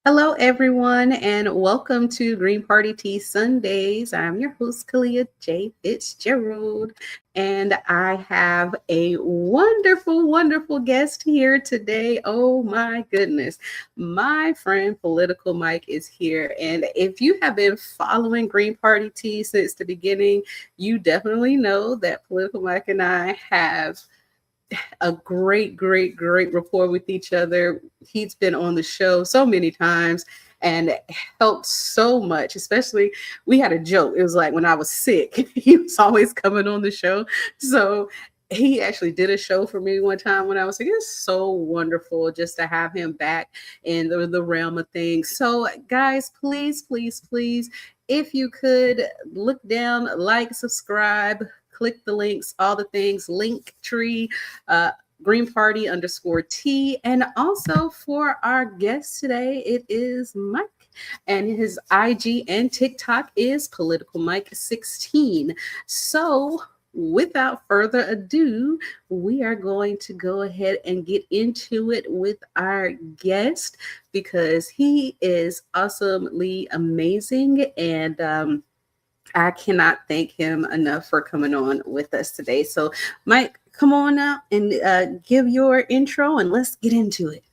Hello, everyone, and welcome to Green Party Tea Sundays. I'm your host, Kalia J. Fitzgerald, and I have a wonderful, wonderful guest here today. Oh, my goodness. My friend Political Mike is here. And if you have been following Green Party Tea since the beginning, you definitely know that Political Mike and I have a great rapport with each other. He's been on the show so many times and helped so much. Especially, we had a joke. It was like when I was sick, he was always coming on the show. So he actually did a show for me one time when I was sick. It's so wonderful just to have him back in the realm of things. So, guys, please, if you could look down, like, subscribe, click the links, all the things, link tree, uh, Green Party _T. And also for our guest today, it is Mike. And his IG and TikTok is Political Mike 16. So without further ado, we are going to go ahead and get into it with our guest because he is awesomely amazing. And I cannot thank him enough for coming on with us today. So, Mike, come on out and give your intro and let's get into it.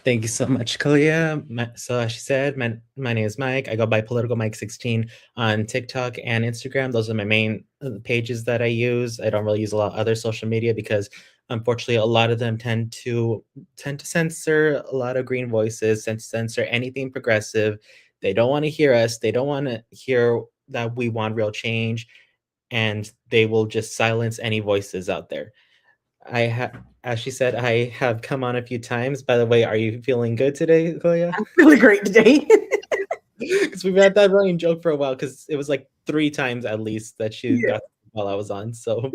Thank you so much, Kalia. So as she said, my name is Mike. I go by Political Mike 16 on TikTok and Instagram. Those are my main pages that I use. I don't really use a lot of other social media because unfortunately a lot of them tend to censor a lot of green voices, and censor anything progressive. They don't want to hear us. They don't want to hear that we want real change, and they will just silence any voices out there. As she said, I have come on a few times. By the way, are you feeling good today, Koya? I'm really great today. Because we've had that running joke for a while. Because it was like 3 times at least that she Yeah. got while I was on. So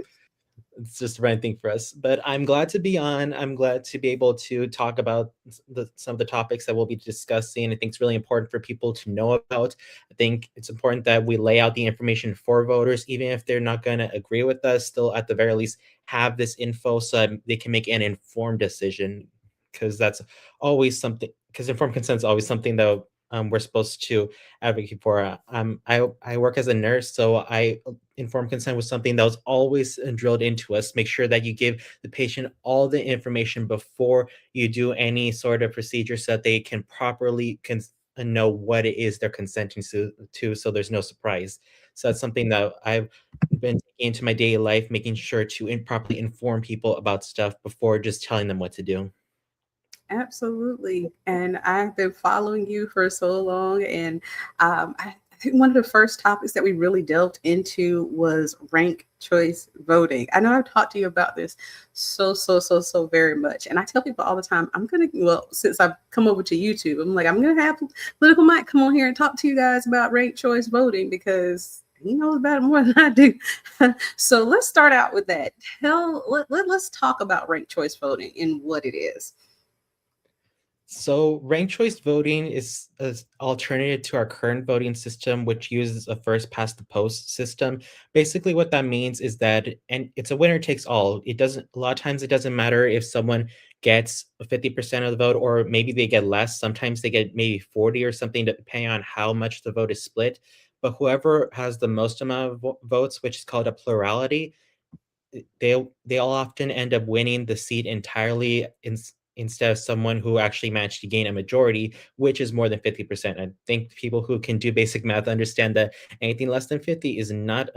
it's just the right thing for us. But I'm glad to be on. I'm glad to be able to talk about some of the topics that we'll be discussing. I think it's really important for people to know about. I think it's important that we lay out the information for voters, even if they're not going to agree with us, still at the very least have this info so that they can make an informed decision. Because that's always something, because informed consent is always something that we're supposed to advocate for. I work as a nurse, so informed consent was something that was always drilled into us. Make sure that you give the patient all the information before you do any sort of procedure so that they can properly know what it is they're consenting to, so there's no surprise. So that's something that I've been taking into my daily life, making sure to properly inform people about stuff before just telling them what to do. Absolutely. And I've been following you for so long. And I think one of the first topics that we really delved into was rank choice voting. I know I've talked to you about this so very much. And I tell people all the time, since I've come over to YouTube, I'm like, I'm going to have Political Mike come on here and talk to you guys about rank choice voting because he knows about it more than I do. So let's start out with that. Let's talk about ranked choice voting and what it is. So ranked choice voting is an alternative to our current voting system, which uses a first past the post system. Basically, what that means is that, and it's a winner takes all. It doesn't, a lot of times it doesn't matter if someone gets 50% of the vote, or maybe they get less. Sometimes they get maybe 40 or something, depending on how much the vote is split. But whoever has the most amount of votes, which is called a plurality, they'll often end up winning the seat entirely instead of someone who actually managed to gain a majority, which is more than 50%. I think people who can do basic math understand that anything less than 50 is not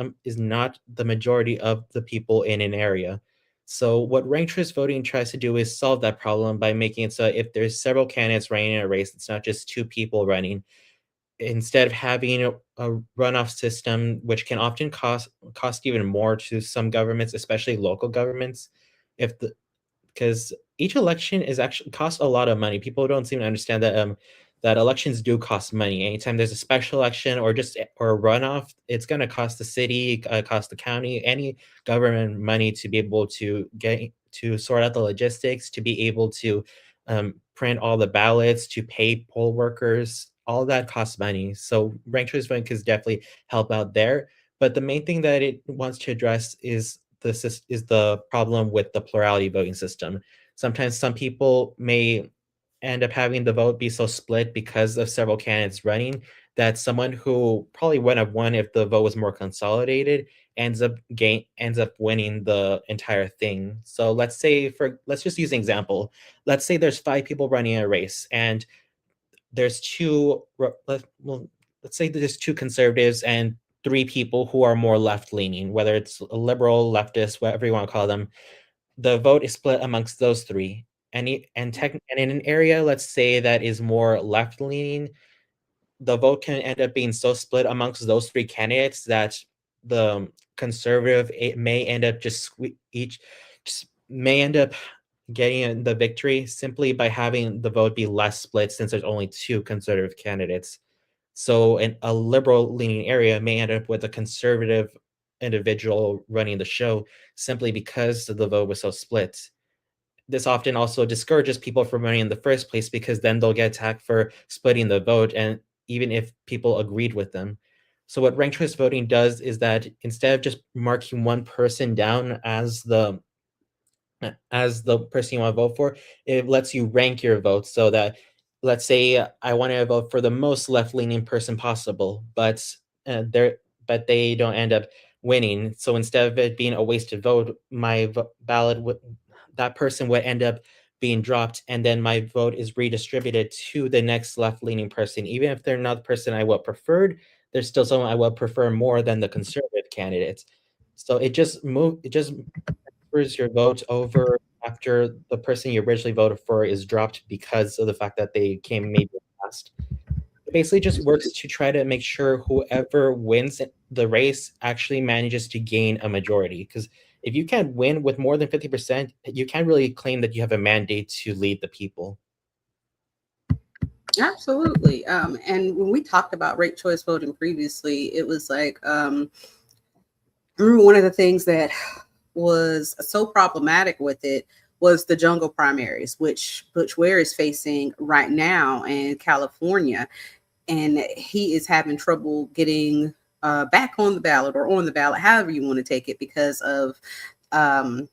the majority of the people in an area. So what ranked choice voting tries to do is solve that problem by making it so if there's several candidates running in a race, it's not just 2 people running. Instead of having a runoff system, which can often cost even more to some governments, especially local governments, if the because each election is actually costs a lot of money. People don't seem to understand that that elections do cost money. Anytime there's a special election or a runoff, it's going to cost the city, cost the county, any government money to be able to get to sort out the logistics, to be able to print all the ballots, to pay poll workers. All that costs money. So ranked choice voting could definitely help out there. But the main thing that it wants to address is the problem with the plurality voting system. Sometimes some people may end up having the vote be so split because of several candidates running that someone who probably wouldn't have won if the vote was more consolidated ends up winning the entire thing. So let's just use an example. Let's say there's 5 people running a race, and there's well, let's say there's 2 conservatives and 3 people who are more left leaning, whether it's a liberal, leftist, whatever you want to call them. The vote is split amongst those three. And in an area, let's say, that is more left leaning, the vote can end up being so split amongst those 3 candidates that the conservative may end up just may end up getting the victory simply by having the vote be less split, since there's only 2 conservative candidates. So in a liberal leaning area may end up with a conservative individual running the show simply because the vote was so split. This often also discourages people from running in the first place, because then they'll get attacked for splitting the vote, and even if people agreed with them. So what ranked choice voting does is that instead of just marking one person down as the person you want to vote for, it lets you rank your votes, so that, let's say, I want to vote for the most left-leaning person possible, but they don't end up winning. So instead of it being a wasted vote, ballot would that person would end up being dropped, and then my vote is redistributed to the next left-leaning person. Even if they're not the person I would preferred, there's still someone I would prefer more than the conservative candidates. So it just transfers your vote over after the person you originally voted for is dropped because of the fact that they came maybe last. It basically just works to try to make sure whoever wins the race actually manages to gain a majority. Because if you can't win with more than 50%, you can't really claim that you have a mandate to lead the people. Absolutely. And when we talked about ranked choice voting previously, it was like I remember one of the things that was so problematic with it was the jungle primaries, which Butch Ware is facing right now in California, and he is having trouble getting back on the ballot or on the ballot, however you want to take it, because of um,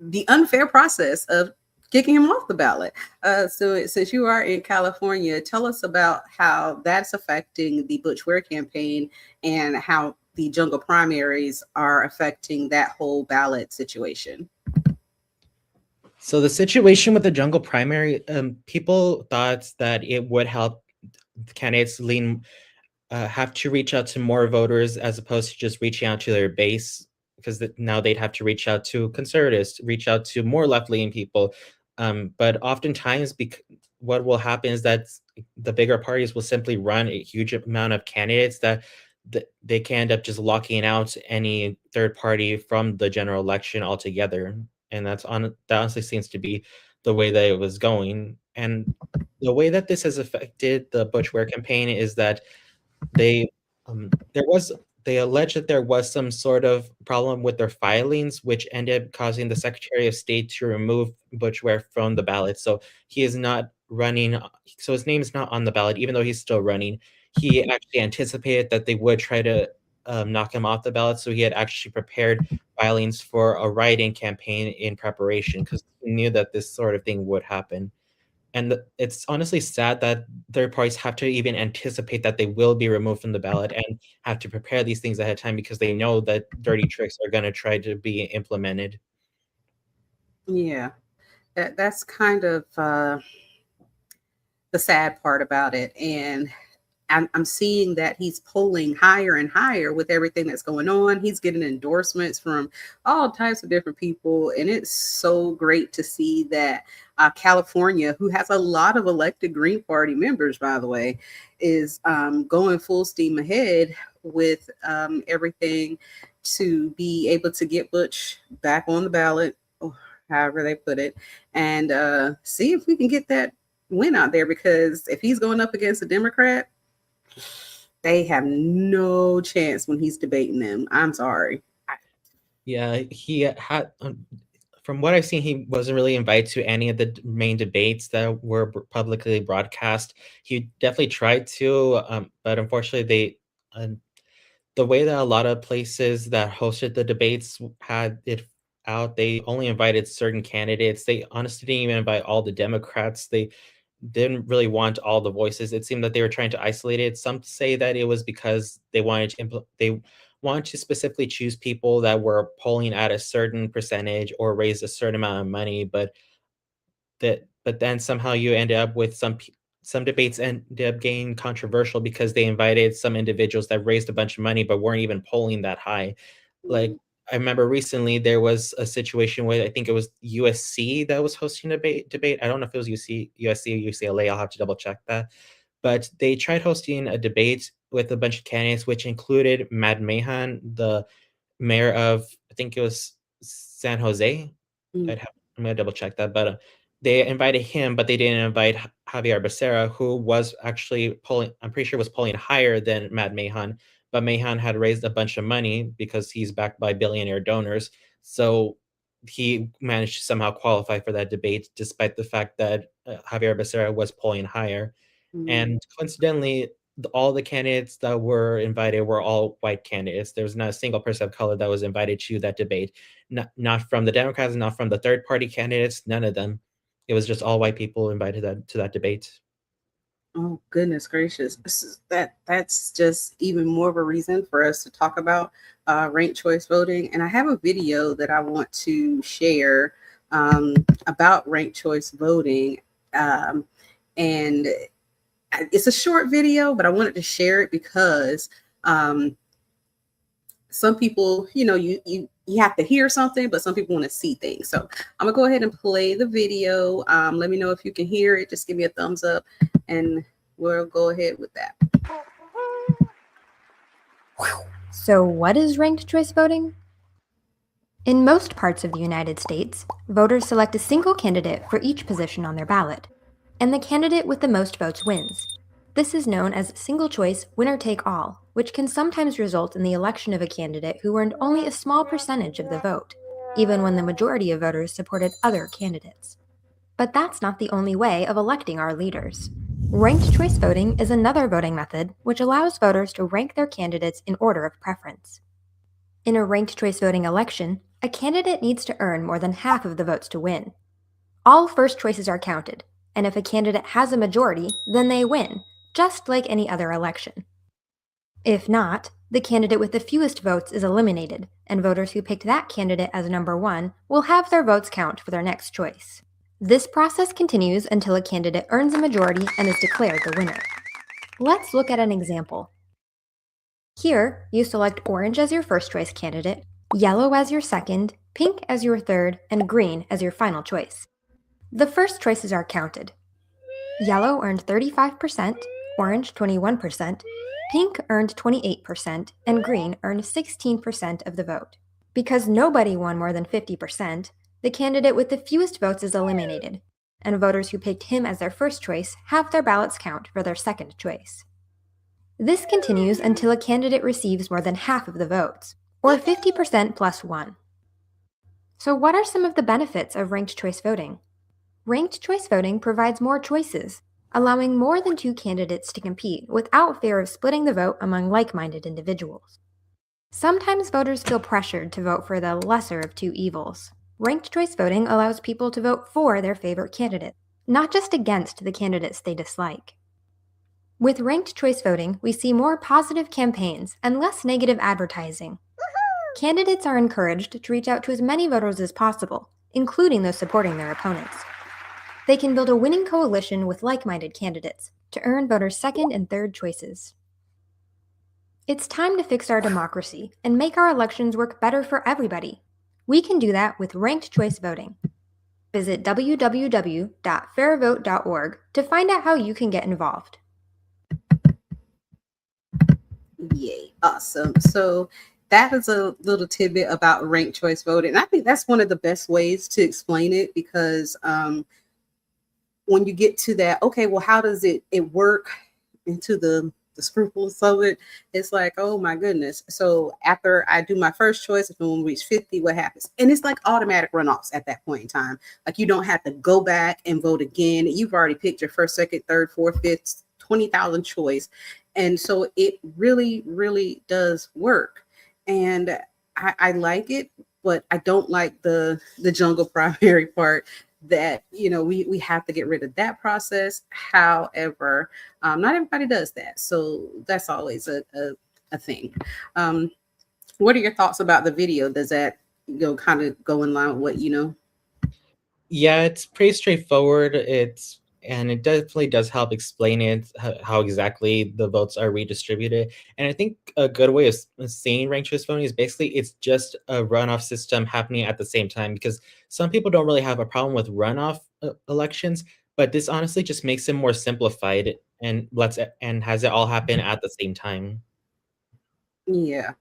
the unfair process of kicking him off the ballot. So since you are in California, tell us about how that's affecting the Butch Ware campaign and how the jungle primaries are affecting that whole ballot situation. So the situation with the jungle primary, people thought that it would help candidates have to reach out to more voters as opposed to just reaching out to their base, because now they'd have to reach out to conservatives, reach out to more left-leaning people. But oftentimes, what will happen is that the bigger parties will simply run a huge amount of candidates that they can end up just locking out any third party from the general election altogether. And that honestly seems to be the way that it was going. And the way that this has affected the Butch Ware campaign is that they there was they alleged that there was some sort of problem with their filings, which ended up causing the Secretary of State to remove Butch Ware from the ballot. So he is not running. So his name is not on the ballot, even though he's still running. He actually anticipated that they would try to knock him off the ballot, so he had actually prepared filings for a write-in campaign in preparation, because he knew that this sort of thing would happen. And it's honestly sad that third parties have to even anticipate that they will be removed from the ballot and have to prepare these things ahead of time, because they know that dirty tricks are going to try to be implemented. Yeah, that's kind of the sad part about it. And I'm seeing that he's polling higher and higher with everything that's going on. He's getting endorsements from all types of different people. And it's so great to see that California, who has a lot of elected Green Party members, by the way, is going full steam ahead with everything to be able to get Butch back on the ballot, or however they put it, and see if we can get that win out there. Because if he's going up against a Democrat, they have no chance when he's debating them. I'm sorry. Yeah, he had, from what I've seen, he wasn't really invited to any of the main debates that were publicly broadcast. He definitely tried to, but unfortunately, the way that a lot of places that hosted the debates had it out. They only invited certain candidates. They honestly didn't even invite all the Democrats. They didn't really want all the voices. It seemed that they were trying to isolate it. Some say that it was because they wanted to specifically choose people that were polling at a certain percentage or raise a certain amount of money, but then somehow you end up with some debates ended up getting controversial because they invited some individuals that raised a bunch of money but weren't even polling that high. Like, I remember recently there was a situation where I think it was USC that was hosting a debate. I don't know if it was USC or UCLA. I'll have to double check that. But they tried hosting a debate with a bunch of candidates, which included Matt Mahan, the mayor of, I think it was San Jose. Mm, I'm gonna double check that, but they invited him, but they didn't invite Javier Becerra, who was actually polling. I'm pretty sure was polling higher than Matt Mahan, but Mahan had raised a bunch of money because he's backed by billionaire donors. So he managed to somehow qualify for that debate, despite the fact that Javier Becerra was polling higher. mm. And coincidentally, all the candidates that were invited were all white candidates. There was not a single person of color that was invited to that debate. Not from the Democrats, not from the third party candidates, none of them. It was just all white people invited to that debate. Oh goodness gracious! That's just even more of a reason for us to talk about ranked choice voting. And I have a video that I want to share about ranked choice voting, um, and it's a short video, but I wanted to share it because um, some people, you have to hear something, but some people want to see things. So I'm gonna go ahead and play the video. Let me know if you can hear it. Just give me a thumbs up, and we'll go ahead with that. So, what is ranked choice voting? In most parts of the United States, voters select a single candidate for each position on their ballot, and the candidate with the most votes wins. This is known as single choice winner take all, which can sometimes result in the election of a candidate who earned only a small percentage of the vote, even when the majority of voters supported other candidates. But that's not the only way of electing our leaders. Ranked choice voting is another voting method which allows voters to rank their candidates in order of preference. In a ranked choice voting election, a candidate needs to earn more than half of the votes to win. All first choices are counted, and if a candidate has a majority, then they win, just like any other election. If not, the candidate with the fewest votes is eliminated, and voters who picked that candidate as number one will have their votes count for their next choice. This process continues until a candidate earns a majority and is declared the winner. Let's look at an example. Here, you select orange as your first choice candidate, yellow as your second, pink as your third, and green as your final choice. The first choices are counted. Yellow earned 35%, orange 21%, pink earned 28%, and green earned 16% of the vote. Because nobody won more than 50%, the candidate with the fewest votes is eliminated, and voters who picked him as their first choice have their ballots count for their second choice. This continues until a candidate receives more than half of the votes, or 50% plus 1. So what are some of the benefits of ranked choice voting? Ranked choice voting provides more choices, allowing more than two candidates to compete without fear of splitting the vote among like-minded individuals. Sometimes voters feel pressured to vote for the lesser of two evils. Ranked choice voting allows people to vote for their favorite candidate, not just against the candidates they dislike. With ranked choice voting, we see more positive campaigns and less negative advertising. Candidates are encouraged to reach out to as many voters as possible, including those supporting their opponents. They can build a winning coalition with like-minded candidates to earn voters' second and third choices. It's time to fix our democracy and make our elections work better for everybody. We can do that with ranked choice voting. Visit www.fairvote.org to find out how you can get involved. Yay, awesome. So that is a little tidbit about ranked choice voting. And I think that's one of the best ways to explain it because when you get to that, okay, well, how does it work into the scruples of it? It's like, oh my goodness. So after I do my first choice, if we reach 50, what happens? And it's like automatic runoffs at that point in time. Like you don't have to go back and vote again. You've already picked your first, second, third, fourth, fifth, 20,000 choice. And so it really, really does work. And I like it. but I don't like the jungle primary part, that we have to get rid of that process. However, not everybody does that, so that's always a thing. um, what are your thoughts about the video? Does that kind of go in line with what you know? Yeah, it's pretty straightforward. It definitely does help explain how exactly the votes are redistributed. And I think a good way of seeing ranked choice voting is basically it's just a runoff system happening at the same time, because some people don't really have a problem with runoff elections, but this honestly just makes it more simplified and has it all happen at the same time. Yeah.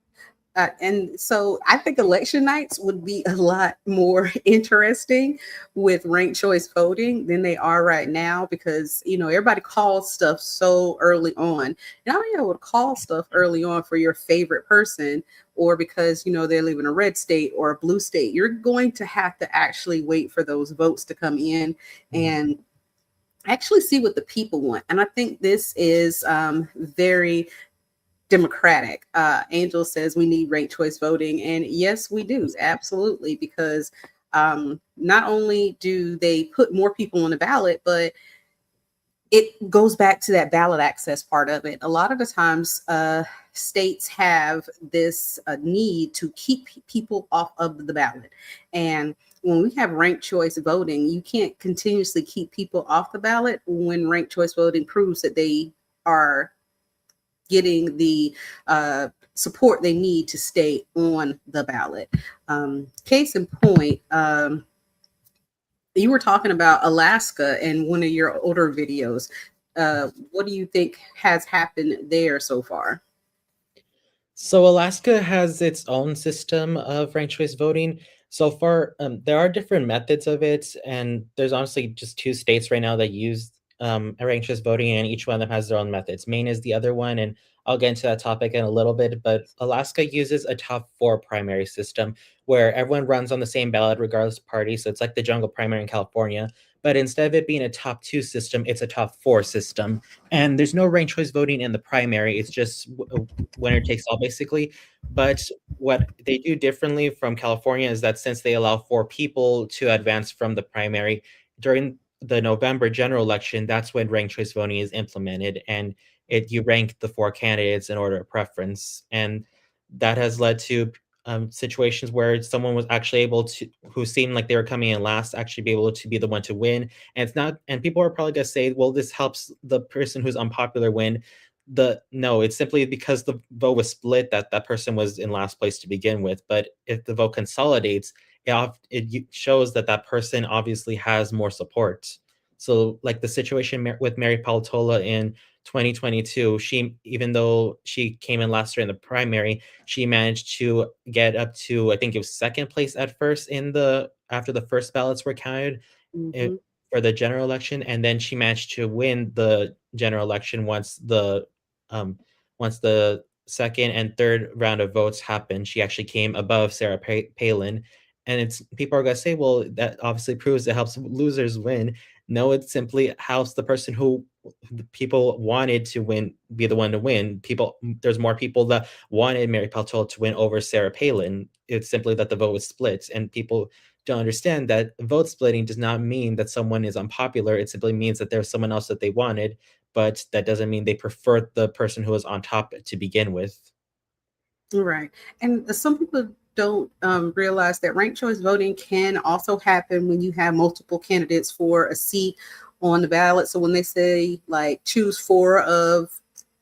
And so I think election nights would be a lot more interesting with ranked choice voting than they are right now, because everybody calls stuff so early on. Now you're able to call stuff early on for your favorite person, or because they live in a red state or a blue state. You're going to have to actually wait for those votes to come in and actually see what the people want. And I think this is very democratic. Angel says we need ranked choice voting, and yes, we do, absolutely, because not only do they put more people on the ballot, but it goes back to that ballot access part of it. A lot of the times, states have this need to keep people off of the ballot, and when we have ranked choice voting, you can't continuously keep people off the ballot when ranked choice voting proves that they are getting the support they need to stay on the ballot. Case in point, you were talking about Alaska in one of your older videos. What do you think has happened there so far? So Alaska has its own system of ranked choice voting. So far, there are different methods of it, and there's honestly just two states right now that use ranked choice voting, and each one of them has their own methods. Maine is the other one, and I'll get into that topic in a little bit. But Alaska uses a top four primary system where everyone runs on the same ballot regardless of party. So it's like the jungle primary in California, but instead of it being a top two system, it's a top four system. And there's no ranked choice voting in the primary. It's just winner takes all basically. But what they do differently from California is that since they allow four people to advance from the primary during the November general election, that's when ranked choice voting is implemented, and you rank the four candidates in order of preference, and that has led to situations where someone was actually able to, who seemed like they were coming in last, actually be able to be the one to win. And it's not, and people are probably going to say, well, this helps the person who's unpopular win. The No, it's simply because the vote was split that that person was in last place to begin with. But if the vote consolidates, it shows that that person obviously has more support. So like the situation with Mary Paltola in 2022, she, even though she came in last year in the primary, she managed to get up to, I think it was second place at first in the after the first ballots were counted Mm-hmm. it, for the general election, and then she managed to win the general election um, once the second and third round of votes happened. She actually came above Sarah Palin, and it's people are gonna say, well, that obviously proves it helps losers win. No, it simply helps the person who the people wanted to win be the one to win. There's more people that wanted Mary Peltola to win over Sarah Palin. It's simply that the vote was split, and people don't understand that vote splitting does not mean that someone is unpopular. It simply means that there's someone else that they wanted, but that doesn't mean they prefer the person who was on top to begin with. Right. And some people don't realize that ranked choice voting can also happen when you have multiple candidates for a seat on the ballot. So when they say like choose four of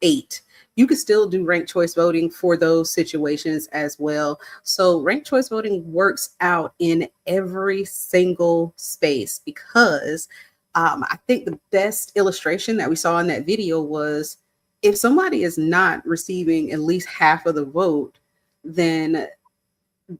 eight, you can still do ranked choice voting for those situations as well. So ranked choice voting works out in every single space, because I think the best illustration that we saw in that video was, if somebody is not receiving at least half of the vote, then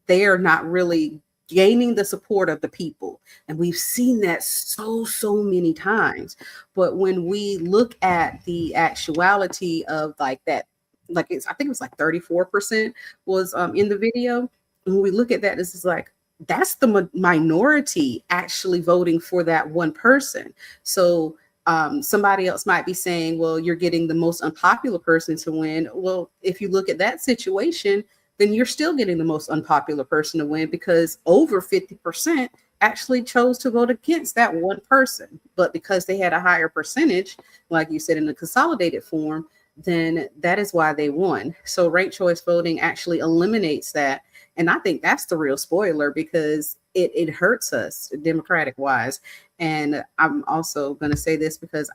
they are not really gaining the support of the people. And we've seen that so many times. But when we look at the actuality of like that, like I think it was like 34% was in the video. When we look at that, this is like, that's the minority actually voting for that one person. So somebody else might be saying, well, you're getting the most unpopular person to win. Well, if you look at that situation, then you're still getting the most unpopular person to win because over 50% actually chose to vote against that one person. But because they had a higher percentage, like you said, in the consolidated form, then that is why they won. So ranked choice voting actually eliminates that. And I think that's the real spoiler because it hurts us democratic wise. And I'm also going to say this because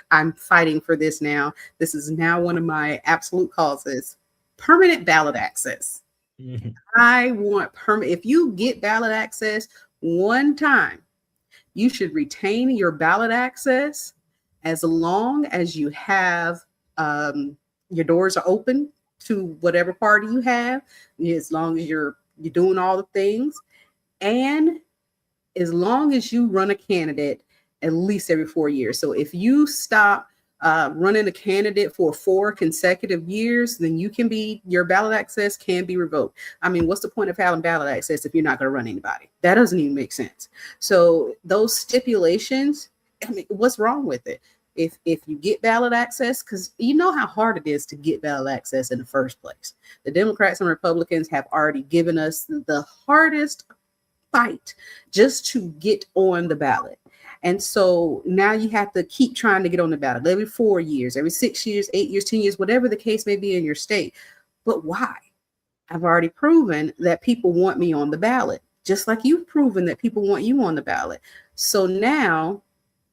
I'm fighting for this now. This is now one of my absolute causes: permanent ballot access. Mhm. I want permanent. If you get ballot access one time, you should retain your ballot access as long as you have your doors are open to whatever party you have, as long as you're doing all the things, and as long as you run a candidate at least every 4 years. So if you stop running a candidate for 4 consecutive years, then your ballot access can be revoked. I mean, what's the point of having ballot access if you're not going to run anybody? That doesn't even make sense. So those stipulations, I mean, what's wrong with it? If you get ballot access, because you know how hard it is to get ballot access in the first place. The Democrats and Republicans have already given us the hardest fight just to get on the ballot. And so now you have to keep trying to get on the ballot every 4 years, every 6 years, 8 years, 10 years, whatever the case may be in your state. But why? I've already proven that people want me on the ballot, just like you've proven that people want you on the ballot. So now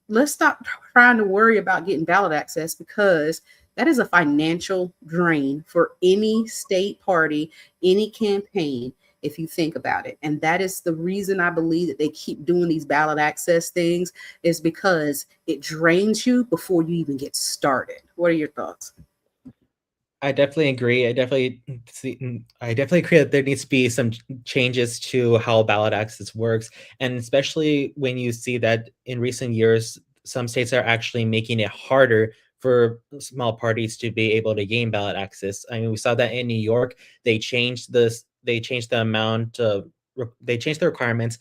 let's stop trying to worry about getting ballot access because that is a financial drain for any state party, any campaign, if you think about it. And that is the reason I believe that they keep doing these ballot access things, is because it drains you before you even get started. What are your thoughts? I definitely agree. I definitely agree that there needs to be some changes to how ballot access works, and especially when you see that in recent years, some states are actually making it harder for small parties to be able to gain ballot access. I mean, we saw that in New York. They changed the amount of. They changed the requirements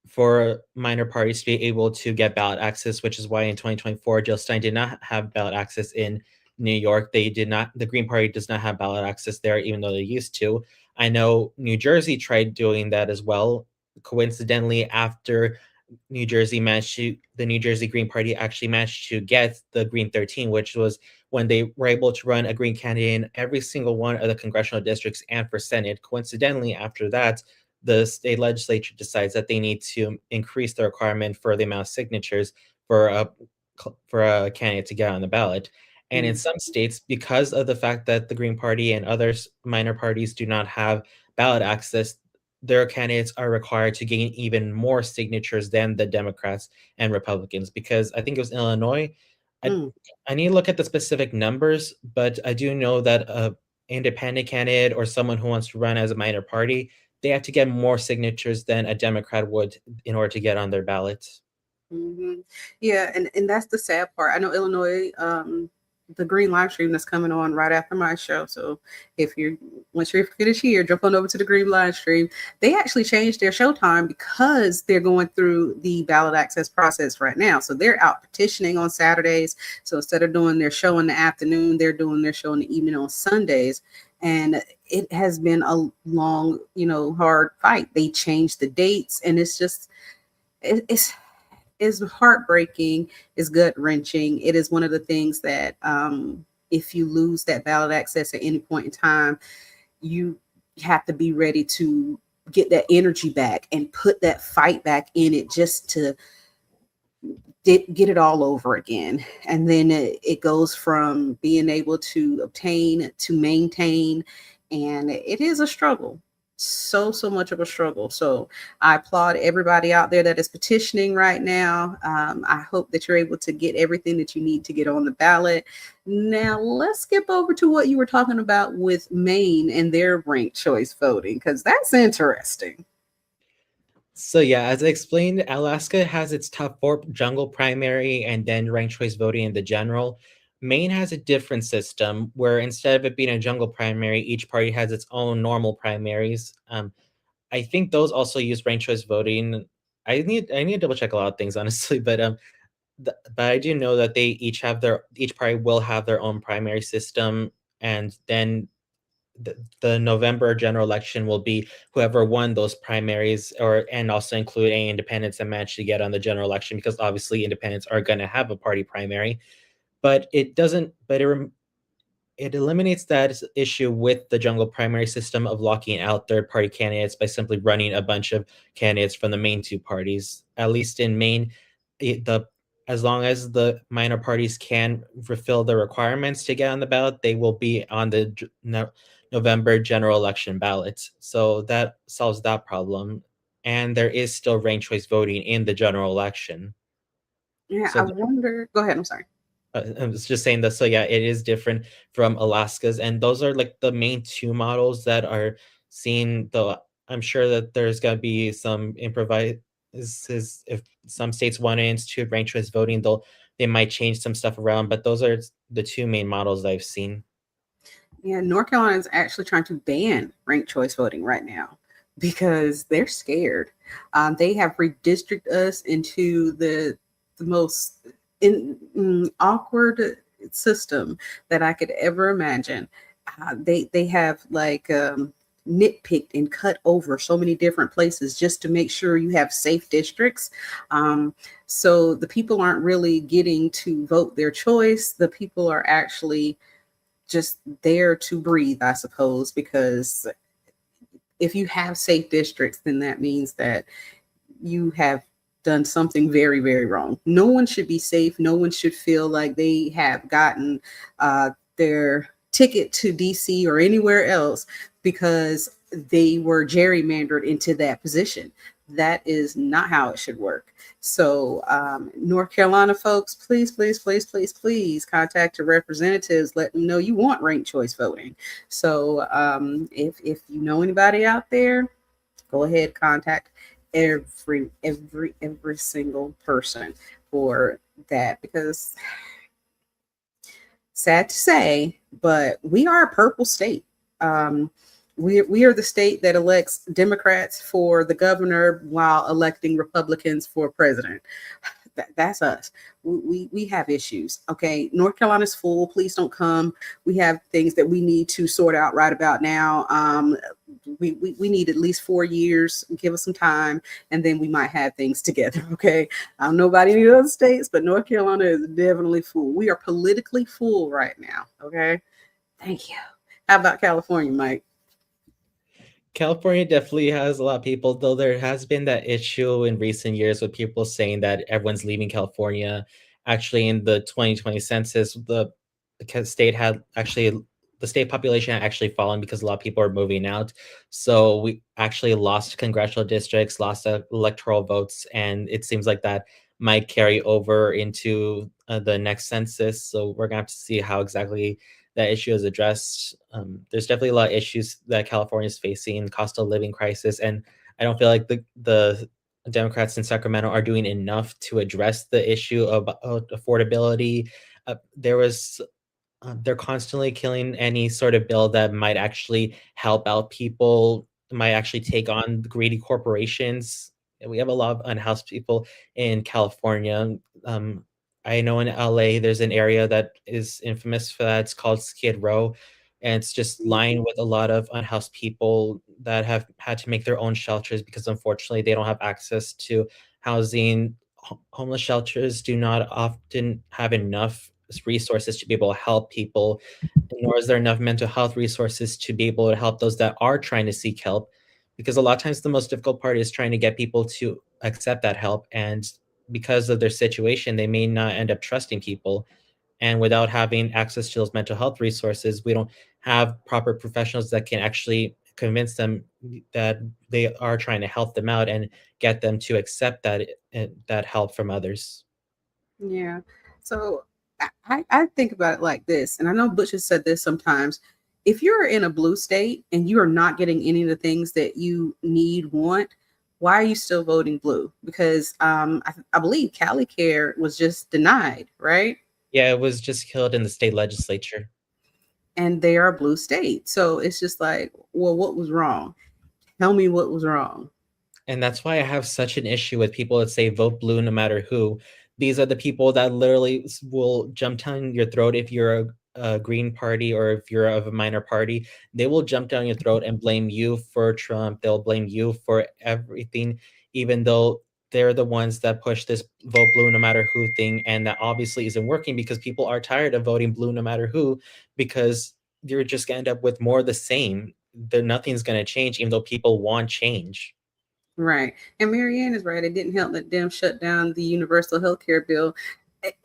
for minor parties to be able to get ballot access, which is why in 2024, Jill Stein did not have ballot access in New York. The Green Party does not have ballot access there, even though they used to. I know New Jersey tried doing that as well. Coincidentally, after the New Jersey Green Party actually managed to get the Green 13, which was when they were able to run a Green candidate in every single one of the congressional districts and for Senate. Coincidentally, after that, the state legislature decides that they need to increase the requirement for the amount of signatures for a candidate to get on the ballot. And in Mm, some states, because of the fact that the Green Party and other minor parties do not have ballot access, their candidates are required to gain even more signatures than the Democrats and Republicans. Because I think it was Illinois. I, mm, I need to look at the specific numbers, but I do know that a independent candidate or someone who wants to run as a minor party, they have to get more signatures than a Democrat would in order to get on their ballot. hmm. Yeah, and that's the sad part. I know Illinois, the green live stream that's coming on right after my show. So if you're once you're finished here, jump on over to the green live stream. They actually changed their showtime because they're going through the ballot access process right now. So they're out petitioning on Saturdays. So instead of doing their show in the afternoon, they're doing their show in the evening on Sundays. And it has been a long, hard fight. They changed the dates, and it's just it's is heartbreaking, is gut wrenching. It is one of the things that if you lose that ballot access at any point in time, you have to be ready to get that energy back and put that fight back in it just to get it all over again. And then it goes from being able to obtain to maintain. And it is a struggle. So much of a struggle. So I applaud everybody out there that is petitioning right now. I hope that you're able to get everything that you need to get on the ballot. Now, let's skip over to what you were talking about with Maine and their ranked choice voting, because that's interesting. So yeah, as I explained, Alaska has its top four jungle primary and then ranked choice voting in the general. Maine has a different system where instead of it being a jungle primary, each party has its own normal primaries. I think those also use ranked choice voting. I need to double check a lot of things honestly, but but I do know that each party will have their own primary system, and then the November general election will be whoever won those primaries, or and also include any independents that managed to get on the general election, because obviously independents are going to have a party primary. But it doesn't. But it eliminates that issue with the jungle primary system of locking out third party candidates by simply running a bunch of candidates from the main two parties. At least in Maine, the as long as the minor parties can fulfill the requirements to get on the ballot, they will be on the November general election ballots. So that solves that problem. And there is still ranked choice voting in the general election. Yeah, I So wonder. Go ahead. I'm sorry. I was just saying that. So yeah, it is different from Alaska's, and those are like the main two models that are seen. Though I'm sure that there's gonna be some improvises if some states want to institute ranked choice voting, they might change some stuff around. But those are the two main models I've seen. Yeah, North Carolina is actually trying to ban ranked choice voting right now because they're scared. They have redistricted us into the most awkward system that I could ever imagine. They have like nitpicked and cut over so many different places just to make sure you have safe districts. So the people aren't really getting to vote their choice. The people are actually just there to breathe, I suppose, because if you have safe districts, then that means that you have done something very, very wrong. No one should be safe. No one should feel like they have gotten their ticket to DC or anywhere else because they were gerrymandered into that position. That is not how it should work. So, North Carolina folks, please, please, please, please, please contact your representatives. Let them know you want ranked choice voting. So, if you know anybody out there, go ahead, contact every single person for that, because sad to say, but we are a purple state. We are the state that elects Democrats for the governor while electing Republicans for president. That's us. We have issues. Okay, North Carolina's full. Please don't come. We have things that we need to sort out right about now. We need at least 4 years. Give us some time, and then we might have things together. Okay, I don't know about any other states, but North Carolina is definitely full. We are politically full right now. Okay, thank you. How about California, Mike? California definitely has a lot of people, though there has been that issue in recent years with people saying that everyone's leaving California. Actually, in the 2020 census, the state had actually the state population had actually fallen because a lot of people are moving out. So we actually lost congressional districts, lost electoral votes, and it seems like that might carry over into the next census. So we're gonna have to see how exactly that issue is addressed. There's definitely a lot of issues that California is facing, cost of living crisis, and I don't feel like the Democrats in Sacramento are doing enough to address the issue of affordability. There was they're constantly killing any sort of bill that might actually help out people, might actually take on greedy corporations. We have a lot of unhoused people in California. Um, I know in LA, there's an area that is infamous for that. It's called Skid Row. And it's just lined with a lot of unhoused people that have had to make their own shelters because unfortunately they don't have access to housing. Homeless shelters do not often have enough resources to be able to help people, nor is there enough mental health resources to be able to help those that are trying to seek help. Because a lot of times the most difficult part is trying to get people to accept that help. And because of their situation, they may not end up trusting people. And without having access to those mental health resources, we don't have proper professionals that can actually convince them that they are trying to help them out and get them to accept that help from others. Yeah. So I think about it like this, and I know Butch has said this sometimes. If you're in a blue state and you are not getting any of the things that you need, want, why are you still voting blue? Because I believe Cali Care was just denied, right? Yeah, it was just killed in the state legislature. And they are a blue state. So it's just like, well, what was wrong? Tell me what was wrong. And that's why I have such an issue with people that say vote blue no matter who. These are the people that literally will jump down your throat if you're a Green Party or if you're of a minor party, they will jump down your throat and blame you for Trump. They'll blame you for everything, even though they're the ones that push this vote blue no matter who thing. And that obviously isn't working because people are tired of voting blue no matter who, because you're just going to end up with more of the same. Nothing's going to change, even though people want change. Right. And Marianne is right. It didn't help that them shut down the universal health care bill.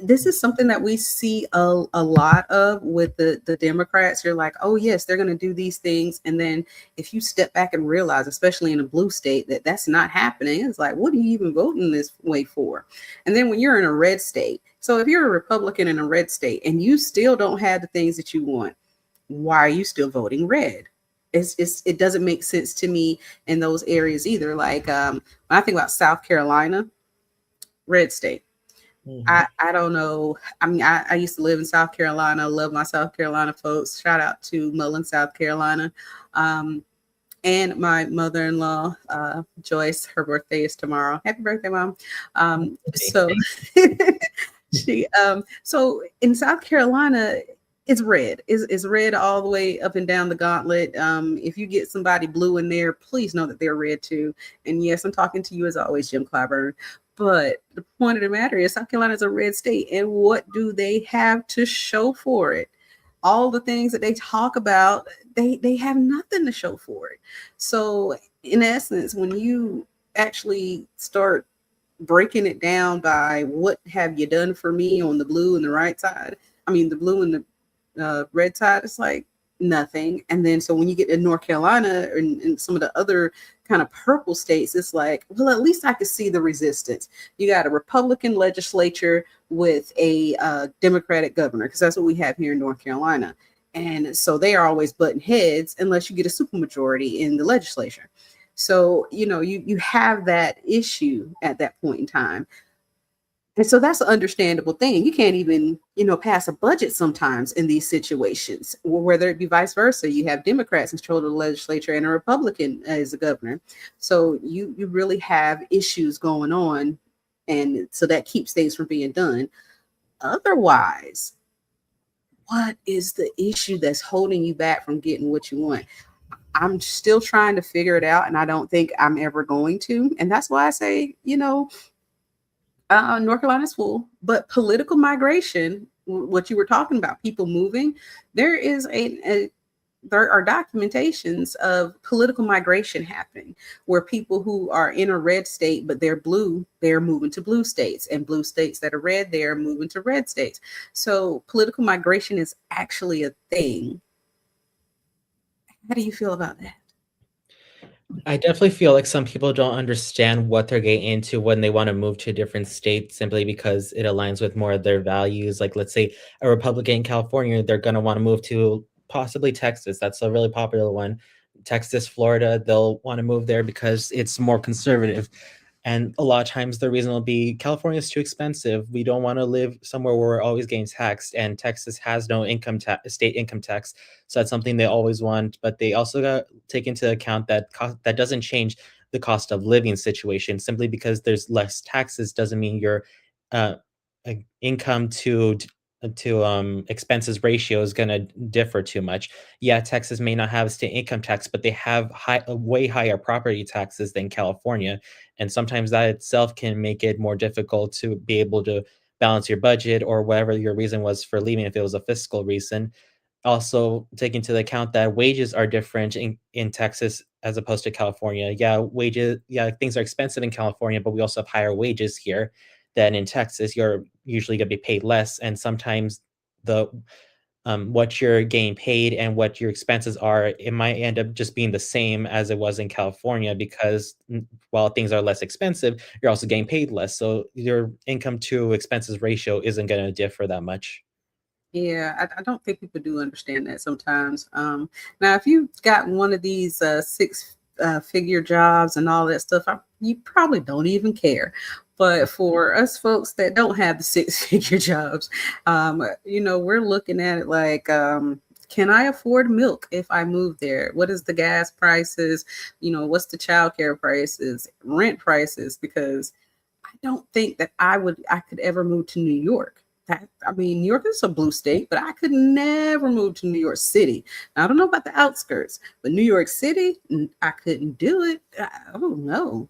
This is something that we see a lot of with the Democrats. You're like, oh, yes, they're going to do these things. And then if you step back and realize, especially in a blue state, that that's not happening, it's like, what are you even voting this way for? And then when you're in a red state, so if you're a Republican in a red state and you still don't have the things that you want, why are you still voting red? It doesn't make sense to me in those areas either. Like when I think about South Carolina, red state. Mhm. I don't know. I mean, I used to live in South Carolina. I love my South Carolina folks. Shout out to Mullen, South Carolina. Um, and my mother-in-law, Joyce, her birthday is tomorrow. Happy birthday, Mom. So so in South Carolina, it's red. It's red all the way up and down the gauntlet. If you get somebody blue in there, please know that they're red too. And yes, I'm talking to you as always, Jim Clyburn. But the point of the matter is South Carolina is a red state. And what do they have to show for it? All the things that they talk about, they have nothing to show for it. So in essence, when you actually start breaking it down by what have you done for me on the blue and the right side, I mean the blue and the red side, it's like nothing. And then so when you get to North Carolina and some of the other kind of purple states, it's like, well, at least I could see the resistance. You got a Republican legislature with a Democratic governor, because that's what we have here in North Carolina. And so they are always butting heads unless you get a supermajority in the legislature. So, you have that issue at that point in time. And so that's an understandable thing. You can't even, pass a budget sometimes in these situations, whether it be vice versa. You have Democrats in control of the legislature and a Republican as the governor. So you really have issues going on. And so that keeps things from being done. Otherwise, what is the issue that's holding you back from getting what you want? I'm still trying to figure it out, and I don't think I'm ever going to. And that's why I say, North Carolina's full, but political migration, what you were talking about, people moving, there is there are documentations of political migration happening where people who are in a red state but they're blue, they're moving to blue states, and blue states that are red, they're moving to red states. So political migration is actually a thing. How do you feel about that? I definitely feel like some people don't understand what they're getting into when they want to move to a different state simply because it aligns with more of their values. Like, let's say a Republican in California, they're going to want to move to possibly Texas. That's a really popular one. Texas, Florida, they'll want to move there because it's more conservative. And a lot of times the reason will be California is too expensive. We don't want to live somewhere where we're always getting taxed. And Texas has no state income tax. So that's something they always want. But they also got to take into account that that doesn't change the cost of living situation. Simply because there's less taxes doesn't mean your uh, income to expenses ratio is going to differ too much. Yeah, Texas may not have a state income tax, but they have way higher property taxes than California, and sometimes that itself can make it more difficult to be able to balance your budget or whatever your reason was for leaving if it was a fiscal reason. Also take into account that wages are different in Texas as opposed to California. Yeah, things are expensive in California, but we also have higher wages here than in Texas. You're usually going to be paid less, and sometimes the what you're getting paid and what your expenses are, it might end up just being the same as it was in California because while things are less expensive, you're also getting paid less. So your income to expenses ratio isn't going to differ that much. Yeah, I don't think people do understand that sometimes. Now, if you've got one of these six figure jobs and all that stuff, you probably don't even care. But for us folks that don't have the six figure jobs, we're looking at it like, can I afford milk if I move there? What is the gas prices? What's the childcare prices, rent prices? Because I don't think that I could ever move to New York. that, I mean, New York is a blue state, but I could never move to New York City. Now, I don't know about the outskirts, but New York City, I couldn't do it. Oh no.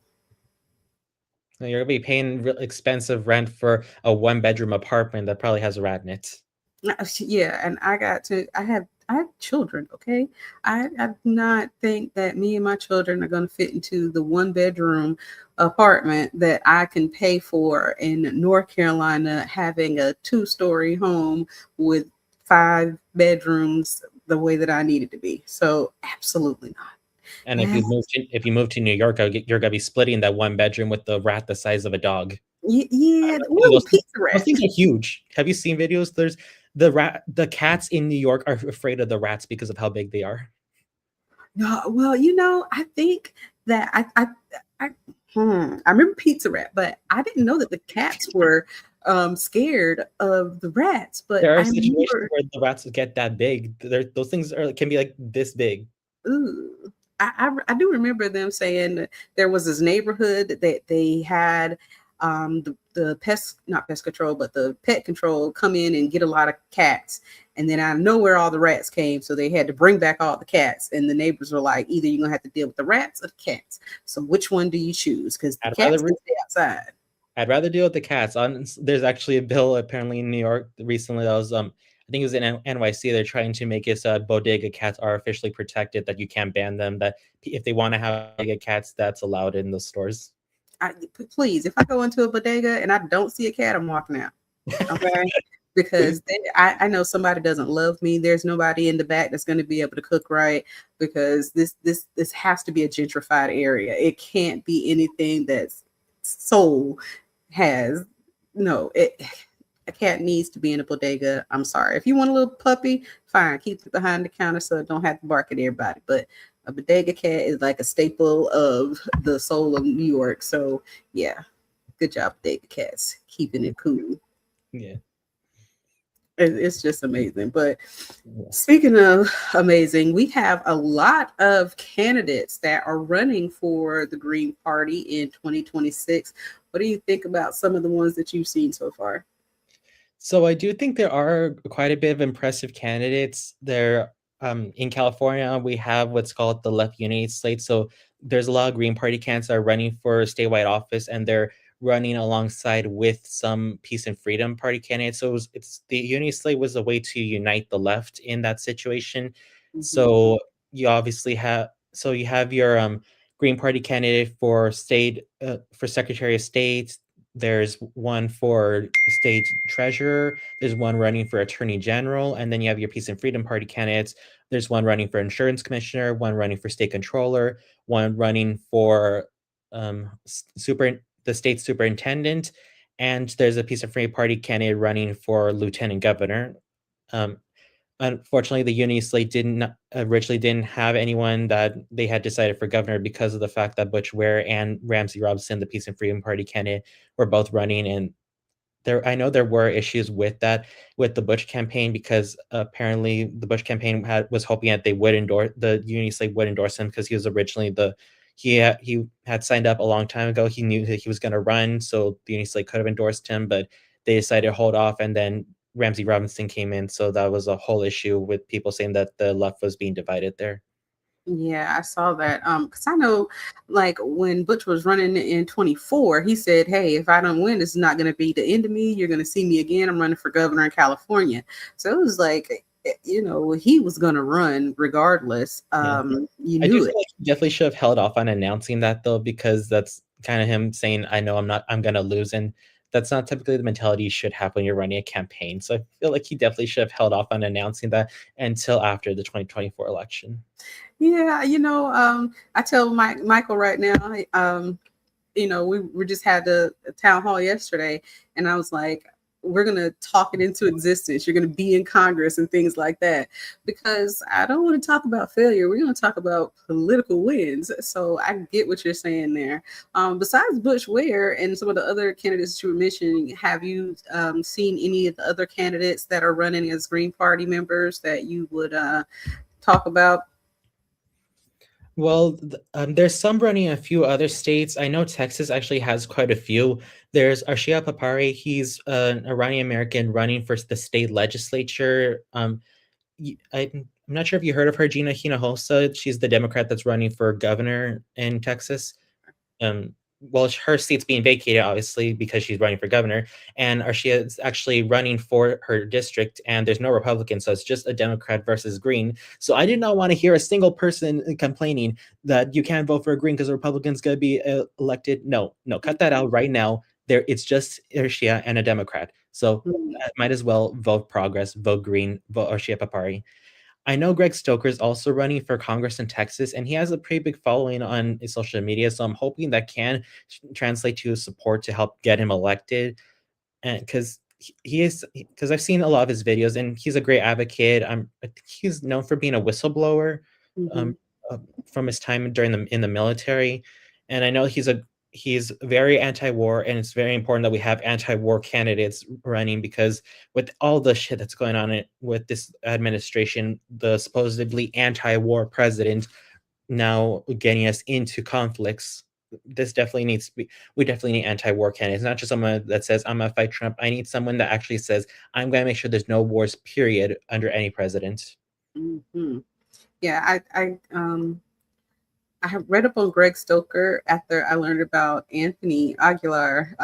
You're gonna be paying real expensive rent for a one-bedroom apartment that probably has a rat in it. Yeah, and I have children, okay? I do not think that me and my children are going to fit into the one bedroom apartment that I can pay for in North Carolina, having a two-story home with five bedrooms the way that I need it to be. So absolutely not. And Yeah, if you move to New York, you're gonna be splitting that one bedroom with the rat the size of a dog. I yeah. don't know, Ooh, pizza those rat. things are huge. Have you seen videos? There's the cats in New York are afraid of the rats because of how big they are. No, well, I think that I, I remember Pizza Rat, but I didn't know that the cats were scared of the rats. But There are I situations remember, where the rats get that big. Those things can be like this big. ooh, I do remember them saying that there was this neighborhood that they had the pest, not pest control, but the pet control come in and get a lot of cats. And then I know where all the rats came. So they had to bring back all the cats. And the neighbors were like, either you're going to have to deal with the rats or the cats. So which one do you choose? Because the I'd cats rather can stay outside. I'd rather deal with the cats. There's actually a bill apparently in New York recently that was I think it was in NYC. They're trying to make it so bodega cats are officially protected, that you can't ban them. That if they want to have bodega cats, that's allowed in the stores. Please, if I go into a bodega and I don't see a cat, I'm walking out. Okay. Because I know somebody doesn't love me. There's nobody in the back that's going to be able to cook right, because this has to be a gentrified area. It can't be anything that's soul has. No, a cat needs to be in a bodega. I'm sorry. If you want a little puppy, fine, keep it behind the counter so it don't have to bark at everybody. But a bodega cat is like a staple of the soul of New York. So yeah, good job, bodega cats, keeping it cool. Yeah. It's just amazing. But Yeah. speaking of amazing, we have a lot of candidates that are running for the Green Party in 2026. What do you think about some of the ones that you've seen so far? So I do think there are quite a bit of impressive candidates there. In California, we have what's called the Left Unity slate. So there's a lot of Green Party candidates that are running for statewide office, and they're running alongside with some Peace and Freedom Party candidates. So it's the Unity slate was a way to unite the left in that situation. Mhm. So you have your Green Party candidate for for Secretary of State. There's one for state treasurer. There's one running for attorney general, and then you have your Peace and Freedom Party candidates. There's one running for insurance commissioner, one running for state controller, one running for the state superintendent, and there's a Peace and Freedom Party candidate running for lieutenant governor. Um, Unfortunately, the Unity slate didn't originally didn't have anyone that they had decided for governor because of the fact that Butch Ware and Ramsey Robinson, the Peace and Freedom Party candidate, were both running. And I know there were issues with that with the Bush campaign, because apparently the Bush campaign was hoping that they would endorse the Unity slate would endorse him, because he was originally he had signed up a long time ago. He knew that he was going to run, so the Unity slate could have endorsed him, but they decided to hold off, and then Ramsey Robinson came in, so that was a whole issue with people saying that the left was being divided there. Yeah, I saw that. Because I know, like when Butch was running in 24, he said, "Hey, if I don't win, it's not going to be the end of me. You're going to see me again. I'm running for governor in California." So it was like, he was going to run regardless. Yeah. You I do knew feel it. like he definitely should have held off on announcing that, though, because that's kind of him saying, "I know I'm gonna lose," and that's not typically the mentality you should have when you're running a campaign. So I feel like he definitely should have held off on announcing that until after the 2024 election. Yeah, I tell Michael right now, we just had a town hall yesterday, and I was like, we're gonna talk it into existence. You're gonna be in Congress and things like that, because I don't want to talk about failure. We're gonna talk about political wins. So I get what you're saying there. Besides Bush Ware and some of the other candidates you were mentioning, have you seen any of the other candidates that are running as Green Party members that you would talk about? Well, there's some running in a few other states. I know Texas actually has quite a few. There's Arshia Papari. He's an Iranian American running for the state legislature. I'm not sure if you heard of her, Gina Hinojosa. She's the Democrat that's running for governor in Texas. um well, her seat's being vacated obviously because she's running for governor, and Arshia is actually running for her district, and there's no Republican, so it's just a Democrat versus Green. So I did not want to hear a single person complaining that you can't vote for a Green because a Republican's going to be elected. No, no, cut that out right now. There, it's just Arshia and a Democrat. So Mm, might as well vote Progress, vote Green, vote Arshia Papari. I know Greg Stoker is also running for Congress in Texas, and he has a pretty big following on social media. So I'm hoping that can translate to support to help get him elected. And because he is, because I've seen a lot of his videos, and he's a great advocate. I think he's known for being a whistleblower, um, mhm, from his time during the in the military, and I know he's very anti-war, and it's very important that we have anti-war candidates running because with all the shit that's going on with this administration, the supposedly anti-war president now getting us into conflicts. This definitely needs to be. We definitely need anti-war candidates, not just someone that says I'm gonna fight Trump. I need someone that actually says I'm gonna make sure there's no wars, period, under any president. mhm. Yeah, I have read up on Greg Stoker after I learned about Anthony Aguilar,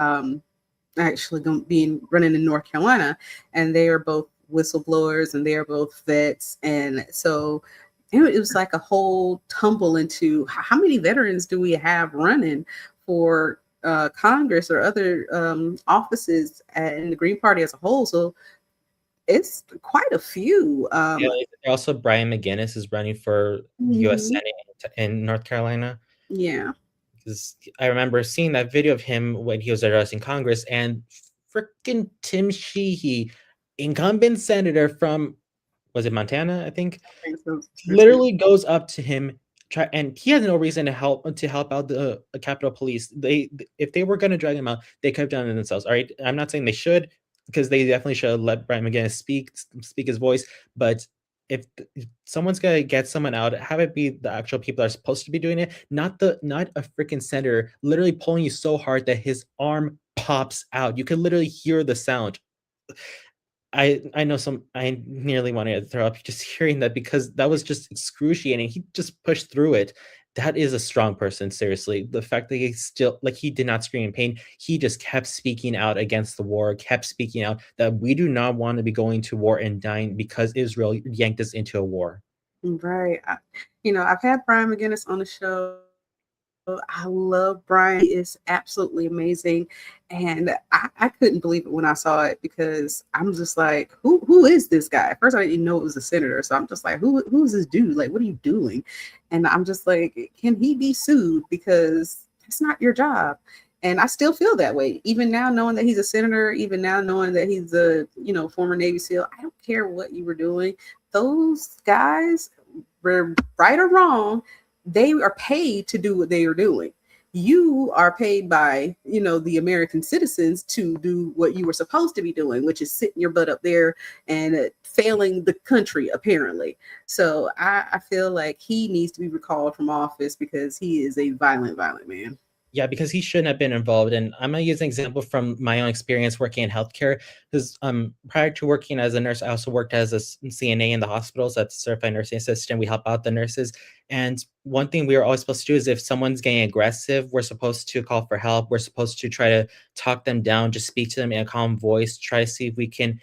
actually being running in North Carolina, and they are both whistleblowers and they are both vets, and so it was like a whole tumble into how many veterans do we have running for Congress or other offices in the Green Party as a whole. So it's quite a few. Yeah, also Brian McGinnis is running for U.S. Mhm. Senate in North Carolina. Yeah. Because I remember seeing that video of him when he was addressing Congress, and freaking Tim Sheehy, incumbent senator from, was it Montana? I think I think so. literally goes up to him, and he has no reason to help out the Capitol Police. They, if they were going to drag him out, they could have done it themselves. All right, I'm not saying they should, because they definitely should have let Brian McGinnis speak his voice. But if someone's gonna get someone out, have it be the actual people that are supposed to be doing it, not a freaking senator literally pulling you so hard that his arm pops out. You can literally hear the sound. I know some, I nearly wanted to throw up just hearing that because that was just excruciating. He just pushed through it. That is a strong person, seriously. The fact that he still, like, he did not scream in pain. He just kept speaking out against the war, kept speaking out that we do not want to be going to war and dying because Israel yanked us into a war. Right. I've had Brian McGinnis on the show. I love Brian. He is absolutely amazing. And I couldn't believe it when I saw it because I'm just like, who is this guy? At first I didn't know it was a senator. So I'm just like, who's this dude? Like, what are you doing? And I'm just like, can he be sued? Because it's not your job. And I still feel that way. Even now, knowing that he's a senator, even now knowing that he's a, former Navy SEAL, I don't care what you were doing. Those guys, were right or wrong, they are paid to do what they are doing. You are paid by, the American citizens to do what you were supposed to be doing, which is sitting your butt up there and failing the country, apparently. So I feel like he needs to be recalled from office because he is a violent, violent man. Yeah, because he shouldn't have been involved. And I'm gonna use an example from my own experience working in healthcare. Because prior to working as a nurse, I also worked as a CNA in the hospitals. That's certified nursing assistant. We help out the nurses. And one thing we are always supposed to do is if someone's getting aggressive, we're supposed to call for help. We're supposed to try to talk them down, just speak to them in a calm voice, try to see if we can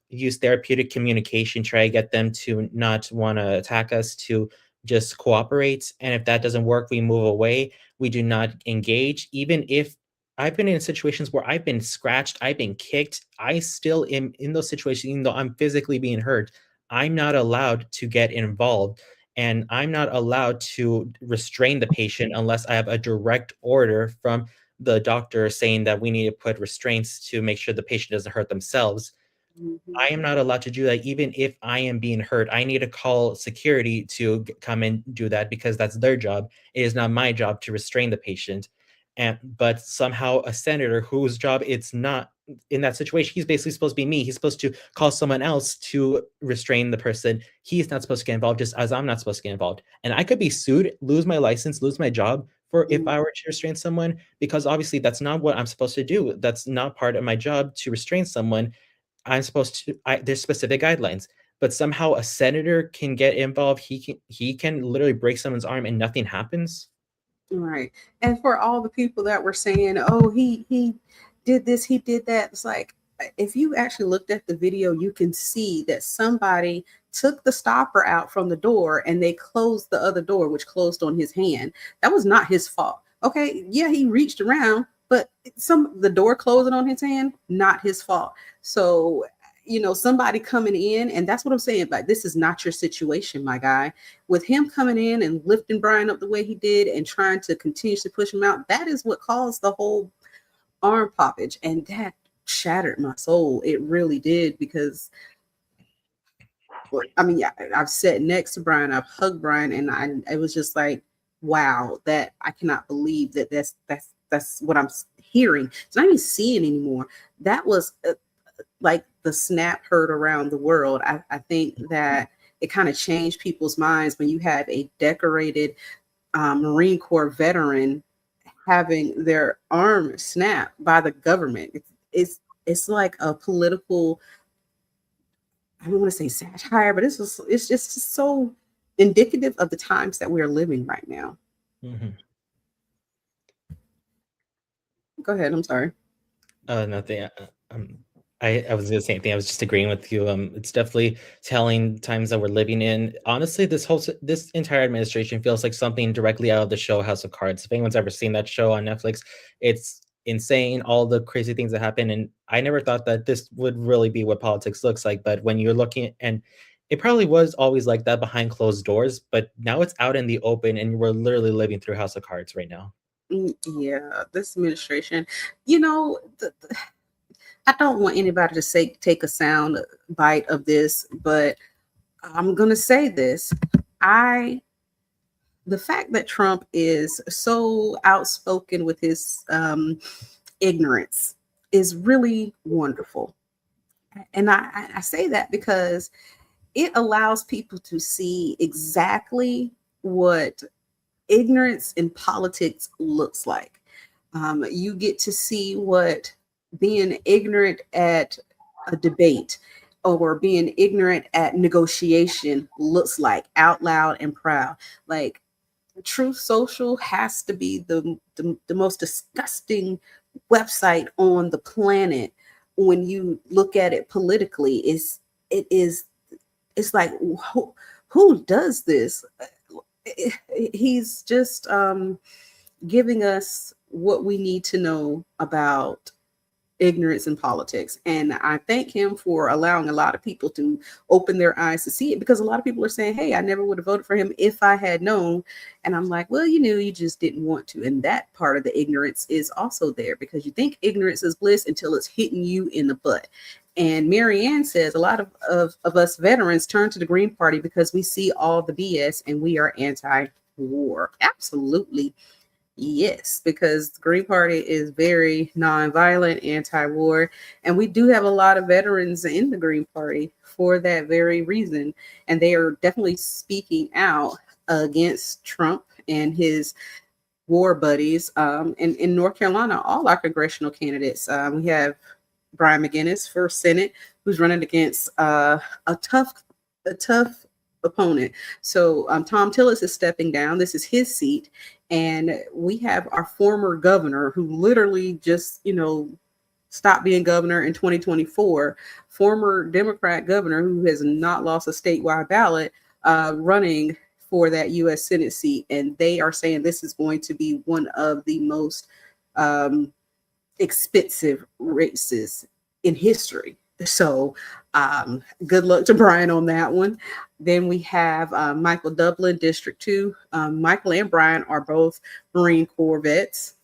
use therapeutic communication, try to get them to not want to attack us, to just cooperate. And if that doesn't work, we move away. We do not engage. Even if I've been in situations where I've been scratched, I've been kicked, I still am in those situations, even though I'm physically being hurt. I'm not allowed to get involved, and I'm not allowed to restrain the patient unless I have a direct order from the doctor saying that we need to put restraints to make sure the patient doesn't hurt themselves. Mhm. I am not allowed to do that even if I am being hurt. I need to call security to come and do that because that's their job. It is not my job to restrain the patient. And but somehow a senator whose job it's not in that situation, he's basically supposed to be me. He's supposed to call someone else to restrain the person. He's not supposed to get involved, just as I'm not supposed to get involved. And I could be sued, lose my license, lose my job for if Mm, I were to restrain someone, because obviously that's not what I'm supposed to do. That's not part of my job to restrain someone. I'm supposed to there's specific guidelines. But somehow a senator can get involved. He can literally break someone's arm and nothing happens. right. And for all the people that were saying, "Oh, he did this, he did that," it's like if you actually looked at the video, you can see that somebody took the stopper out from the door and they closed the other door, which closed on his hand. That was not his fault. Okay, yeah, he reached around, but the door closing on his hand, not his fault. So somebody coming in, and that's what I'm saying. But this is not your situation, my guy. With him coming in and lifting Brian up the way he did and trying to continuously push him out, that is what caused the whole arm poppage. And that shattered my soul. It really did because, I mean, I've sat next to Brian, I've hugged Brian, and it was just like, wow, that I cannot believe that that's what I'm hearing. It's not even seeing anymore. That was like the snap heard around the world. I think that it kind of changed people's minds when you have a decorated Marine Corps veteran having their arm snapped by the government. It's like a political, I don't want to say satire, but it's just so indicative of the times that we're living right now. Mhm. Go ahead. I'm sorry. Nothing. I was gonna say anything. I was just agreeing with you. It's definitely telling times that we're living in. Honestly, this entire administration feels like something directly out of the show House of Cards. If anyone's ever seen that show on Netflix, it's insane. All the crazy things that happen, and I never thought that this would really be what politics looks like. But when you're looking, and it probably was always like that behind closed doors, but now it's out in the open, and we're literally living through House of Cards right now. Yeah, this administration, you know, I don't want anybody to say take a sound bite of this, but I'm gonna say this. I The fact that Trump is so outspoken with his ignorance is really wonderful. And I say that because it allows people to see exactly what ignorance in politics looks like. You get to see what being ignorant at a debate or being ignorant at negotiation looks like out loud and proud. Like Truth Social has to be the most disgusting website on the planet when you look at it politically. It is it's like who does this? He's just giving us what we need to know about ignorance in politics. And I thank him for allowing a lot of people to open their eyes to see it, because a lot of people are saying, hey, I never would have voted for him if I had known. And I'm like, well, you knew, you just didn't want to. And that part of the ignorance is also there, because you think ignorance is bliss until it's hitting you in the butt. And Marianne says a lot of us veterans turn to the Green Party because we see all the BS and we are anti-war. Absolutely. Yes, because the Green Party is very nonviolent, anti-war, and we do have a lot of veterans in the Green Party for that very reason, and they are definitely speaking out against Trump and his war buddies. In North Carolina, all our congressional candidates, we have Brian McGinnis for Senate, who's running against a tough opponent. So Tom Tillis is stepping down. This is his seat, and we have our former governor who literally just stopped being governor in 2024. Former Democrat governor who has not lost a statewide ballot, running for that U.S. Senate seat, and they are saying this is going to be one of the most um, expensive races in history. So, good luck to Brian on that one. Then we have Michael Dublin, District 2. Michael and Brian are both Marine Corps vets.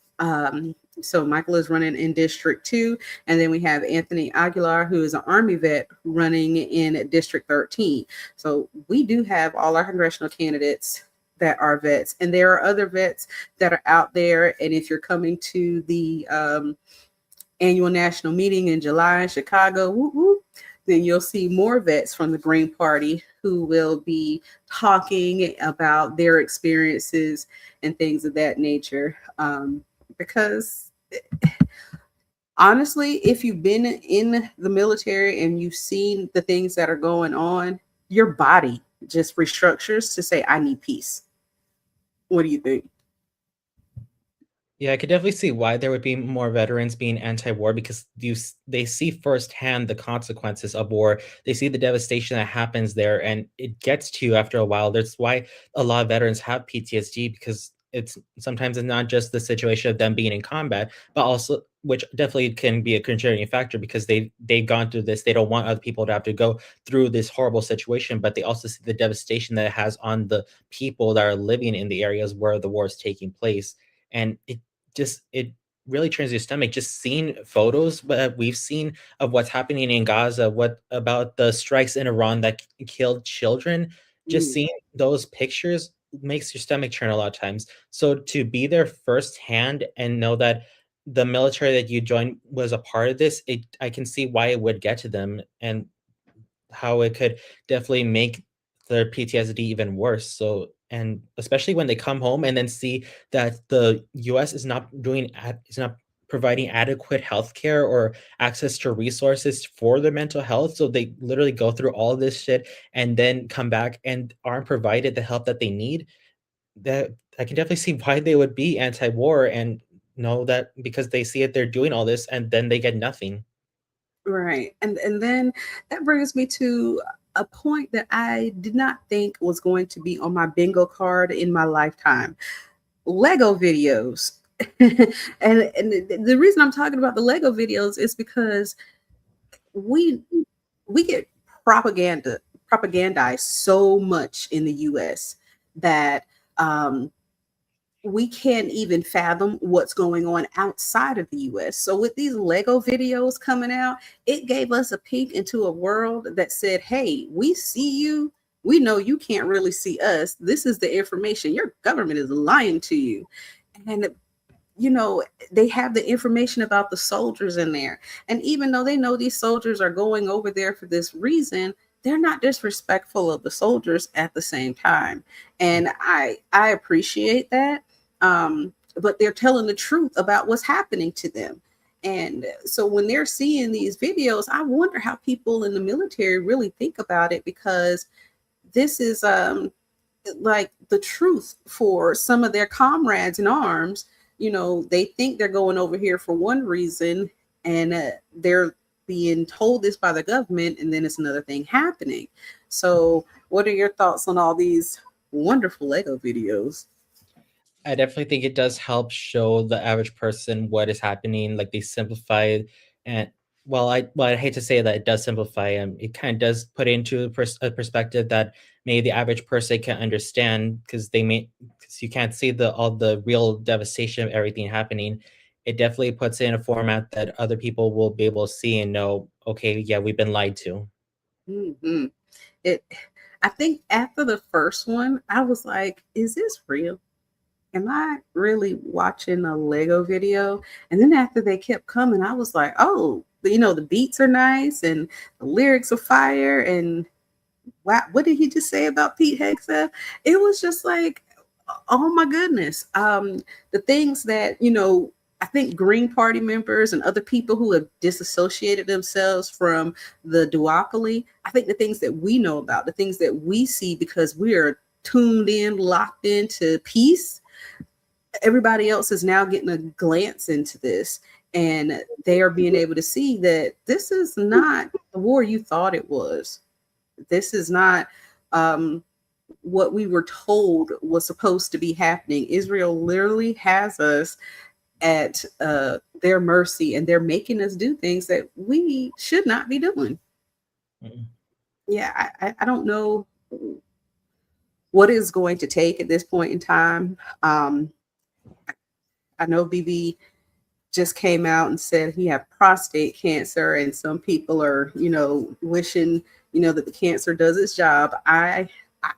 So, Michael is running in District 2. And then we have Anthony Aguilar, who is an Army vet, running in District 13. So, we do have all our congressional candidates that are vets. And there are other vets that are out there. And if you're coming to the annual national meeting in July in Chicago, woo, woo, then you'll see more vets from the Green Party who will be talking about their experiences and things of that nature. Because honestly, if you've been in the military and you've seen the things that are going on, your body just restructures to say, I need peace. What do you think? Yeah, I could definitely see why there would be more veterans being anti-war because they see firsthand the consequences of war. They see the devastation that happens there, and it gets to you after a while. That's why a lot of veterans have PTSD because it's not just the situation of them being in combat, but also which definitely can be a contributing factor because they've gone through this. They don't want other people to have to go through this horrible situation, but they also see the devastation that it has on the people that are living in the areas where the war is taking place, and it really turns your stomach just seeing photos that we've seen of what's happening in Gaza, what about the strikes in Iran that killed children. Just Mm, seeing those pictures makes your stomach churn a lot of times. So to be there firsthand and know that the military that you joined was a part of this, I can see why it would get to them and how it could definitely make their PTSD even worse. So, and especially when they come home and then see that the US is not providing adequate healthcare or access to resources for their mental health. So they literally go through all this shit and then come back and aren't provided the help that they need. That I can definitely see why they would be anti-war and know that because they see it, they're doing all this and then they get nothing. right. And then that brings me to a point that I did not think was going to be on my bingo card in my lifetime. Lego videos. And the reason I'm talking about the Lego videos is because we we get propagandized so much in the US that um we can't even fathom what's going on outside of the US. So with these Lego videos coming out, it gave us a peek into a world that said, "Hey, we see you. We know you can't really see us. This is the information. Your government is lying to you." And you know, they have the information about the soldiers in there. And even though they know these soldiers are going over there for this reason, they're not disrespectful of the soldiers at the same time. And I appreciate that. But they're telling the truth about what's happening to them. And so when they're seeing these videos, I wonder how people in the military really think about it, because this is like the truth for some of their comrades in arms. You know, they think they're going over here for one reason, and they're being told this by the government, and then it's another thing happening. So what are your thoughts on all these wonderful Lego videos? I definitely think it does help show the average person what is happening. Like they simplify and I hate to say that it does simplify. It kind of does put into a perspective that maybe the average person can understand because because you can't see the all the real devastation of everything happening. It definitely puts it in a format that other people will be able to see and know. Okay, yeah, we've been lied to. Hmm. It I think after the first one I was like, is this real? Am I really watching a Lego video? And then after they kept coming, I was like, oh, you know, the beats are nice and the lyrics are fire. And wow, what did he just say about Pete Hegseth? It was just like, oh my goodness. The things that, you know, I think Green Party members and other people who have disassociated themselves from the duopoly, I think the things that we know about, the things that we see because we are tuned in, locked into peace, everybody else is now getting a glance into this, and they are being able to see that this is not the war you thought it was. This is not what we were told was supposed to be happening. Israel literally has us at their mercy, and they're making us do things that we should not be doing. Mm. Yeah, I don't know what is going to take at this point in time. I know BB just came out and said he had prostate cancer, and some people are, you know, wishing, you know, that the cancer does its job. I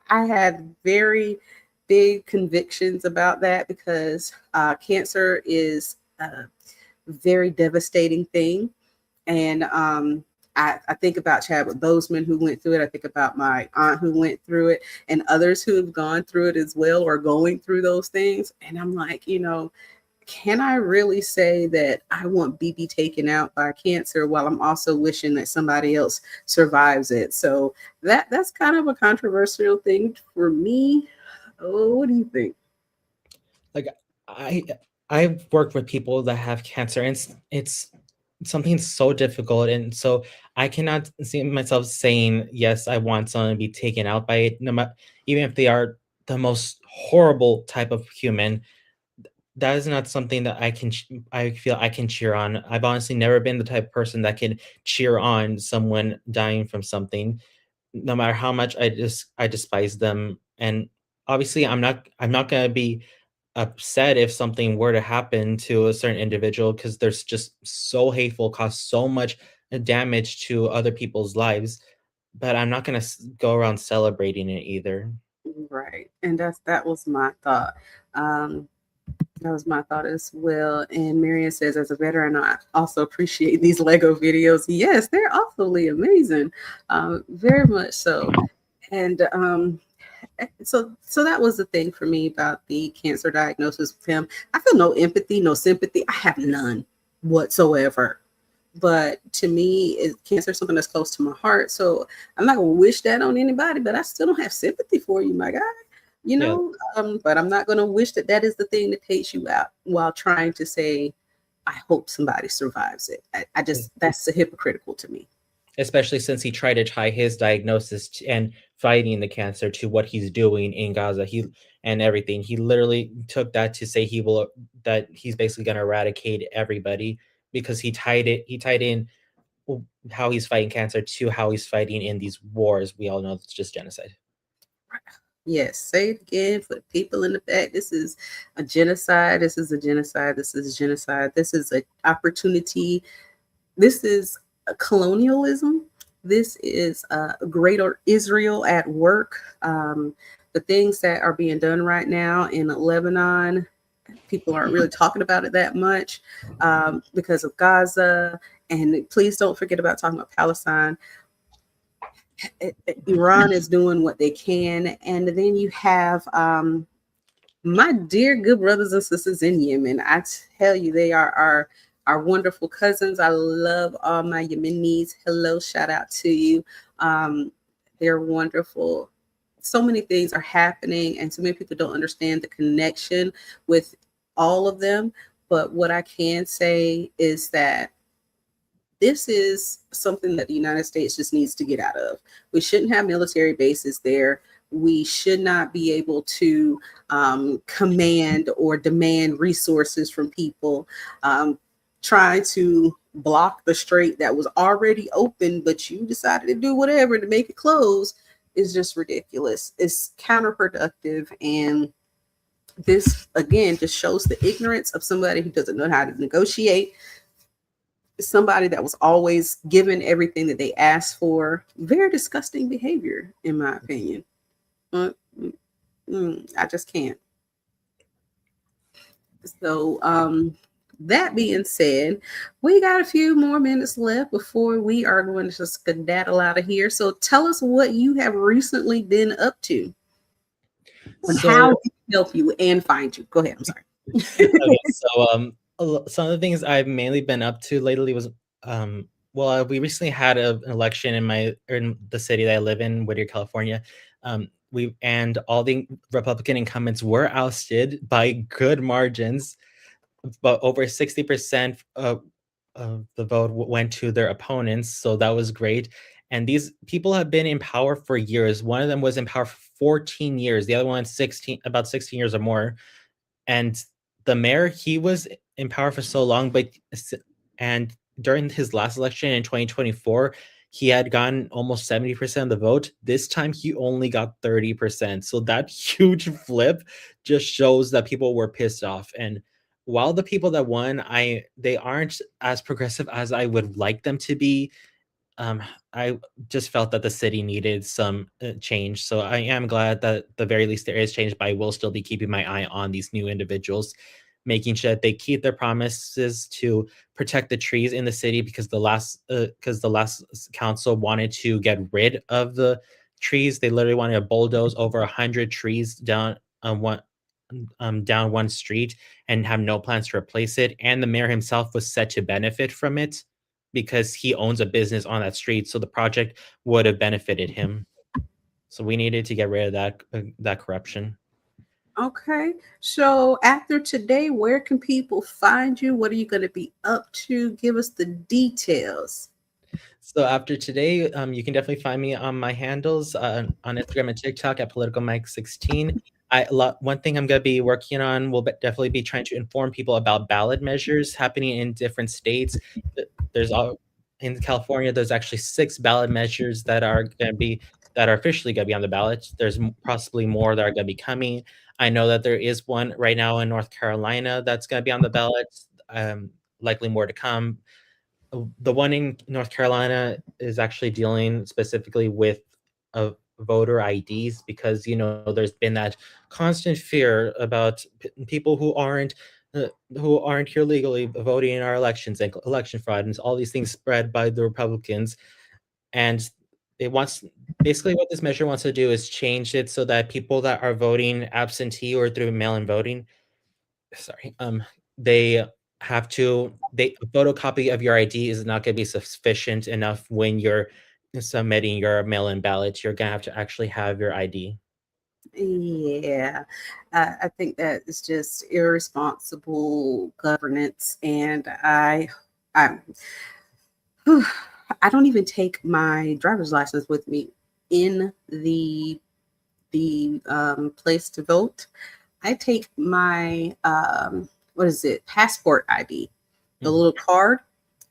had very big convictions about that, because cancer is a very devastating thing. And I think about Chadwick Boseman who went through it. I think about my aunt who went through it, and others who have gone through it as well or going through those things. And I'm like, can I really say that I want BB taken out by cancer while I'm also wishing that somebody else survives it? So that's kind of a controversial thing for me. Oh, what do you think? Like I I've worked with people that have cancer, and it's something so difficult, and so I cannot see myself saying yes, I want someone to be taken out by it, no matter, even if they are the most horrible type of human. That is not something that I feel I can cheer on. I've honestly never been the type of person that can cheer on someone dying from something, no matter how much I despise them. And obviously I'm not gonna be upset if something were to happen to a certain individual, because there's just so hateful, cause so much damage to other people's lives. But I'm not gonna go around celebrating it either. Right. And that was my thought. Um, that was my thought as well. And Marion says, as a veteran, I also appreciate these Lego videos. Yes, they're awfully amazing. Very much so. And so that was the thing for me about the cancer diagnosis with him. I feel no empathy, no sympathy. I have none whatsoever. But to me, cancer is something that's close to my heart. So I'm not gonna wish that on anybody, but I still don't have sympathy for you, my guy. Yeah, But I'm not gonna wish that is the thing that takes you out while trying to say, I hope somebody survives it. I just that's hypocritical to me. especially since he tried to tie his diagnosis and fighting the cancer to what he's doing in Gaza. And everything. He literally took that to say that he's basically going to eradicate everybody, because he tied in how he's fighting cancer to how he's fighting in these wars. We all know it's just genocide. Yes, say it again for the people in the back. This is a genocide. This is a genocide. This is a genocide. This is an opportunity. This is a colonialism. This is a greater Israel at work. The things that are being done right now in Lebanon, people aren't really talking about it that much because of Gaza. And please don't forget about talking about Palestine. Iran is doing what they can. And then you have my dear good brothers and sisters in Yemen. I tell you, they are our wonderful cousins. I love all my Yemenis. Hello, shout out to you. They're wonderful. So many things are happening, and so many people don't understand the connection with all of them. But what I can say is that this is something that the United States just needs to get out of. We shouldn't have military bases there. We should not be able to command or demand resources from people. Trying to block the strait that was already open, but you decided to do whatever to make it close is just ridiculous. It's counterproductive. And this, again, just shows the ignorance of somebody who doesn't know how to negotiate, somebody that was always given everything that they asked for. Very disgusting behavior, in my opinion. I just can't. So, that being said, we got a few more minutes left before we are going to skedaddle out of here. So, tell us what you have recently been up to and how So we can help you and find you. Go ahead. I'm sorry. okay, so some of the things I've mainly been up to lately was we recently had an election in the city that I live in, Whittier, California. We and all the Republican incumbents were ousted by good margins, but over 60% of the vote went to their opponents, so that was great. And these people have been in power for years. One of them was in power for 14 years, the other one 16, about 16 years or more. And the mayor, he was in power for so long, and during his last election in 2024, he had gotten almost 70% of the vote. This time he only got 30%. So that huge flip just shows that people were pissed off. And while the people that won, they aren't as progressive as I would like them to be, um, I just felt that the city needed some change. So I am glad that at the very least there is change, but I will still be keeping my eye on these new individuals. making sure that they keep their promises to protect the trees in the city because the last council wanted to get rid of the trees. They literally wanted to bulldoze over 100 trees down one street and have no plans to replace it. And the mayor himself was set to benefit from it because he owns a business on that street. So the project would have benefited him. So we needed to get rid of that corruption. Okay. So after today, where can people find you? What are you going to be up to? Give us the details. So after today, you can definitely find me on my handles on Instagram and TikTok at politicalmike16. One thing I'm going to be working on will definitely be trying to inform people about ballot measures happening in different states. There's all in California. There's actually 6 ballot measures that are officially going to be on the ballot. There's possibly more that are going to be coming. I know that there is one right now in North Carolina that's going to be on the ballot. Likely more to come. The one in North Carolina is actually dealing specifically with voter IDs because there's been that constant fear about people uh, who aren't here legally voting in our elections and election fraud and all these things spread by the Republicans. And it wants basically what this measure wants to do is change it so that people that are voting absentee or through mail-in voting, sorry, they a photocopy of your ID is not going to be sufficient enough when you're submitting your mail-in ballot. You're going to have to actually have your ID. Yeah, I think that is just irresponsible governance, and I, I don't even take my driver's license with me in the place to vote. I take my what is it, passport ID, the Mhm. little card,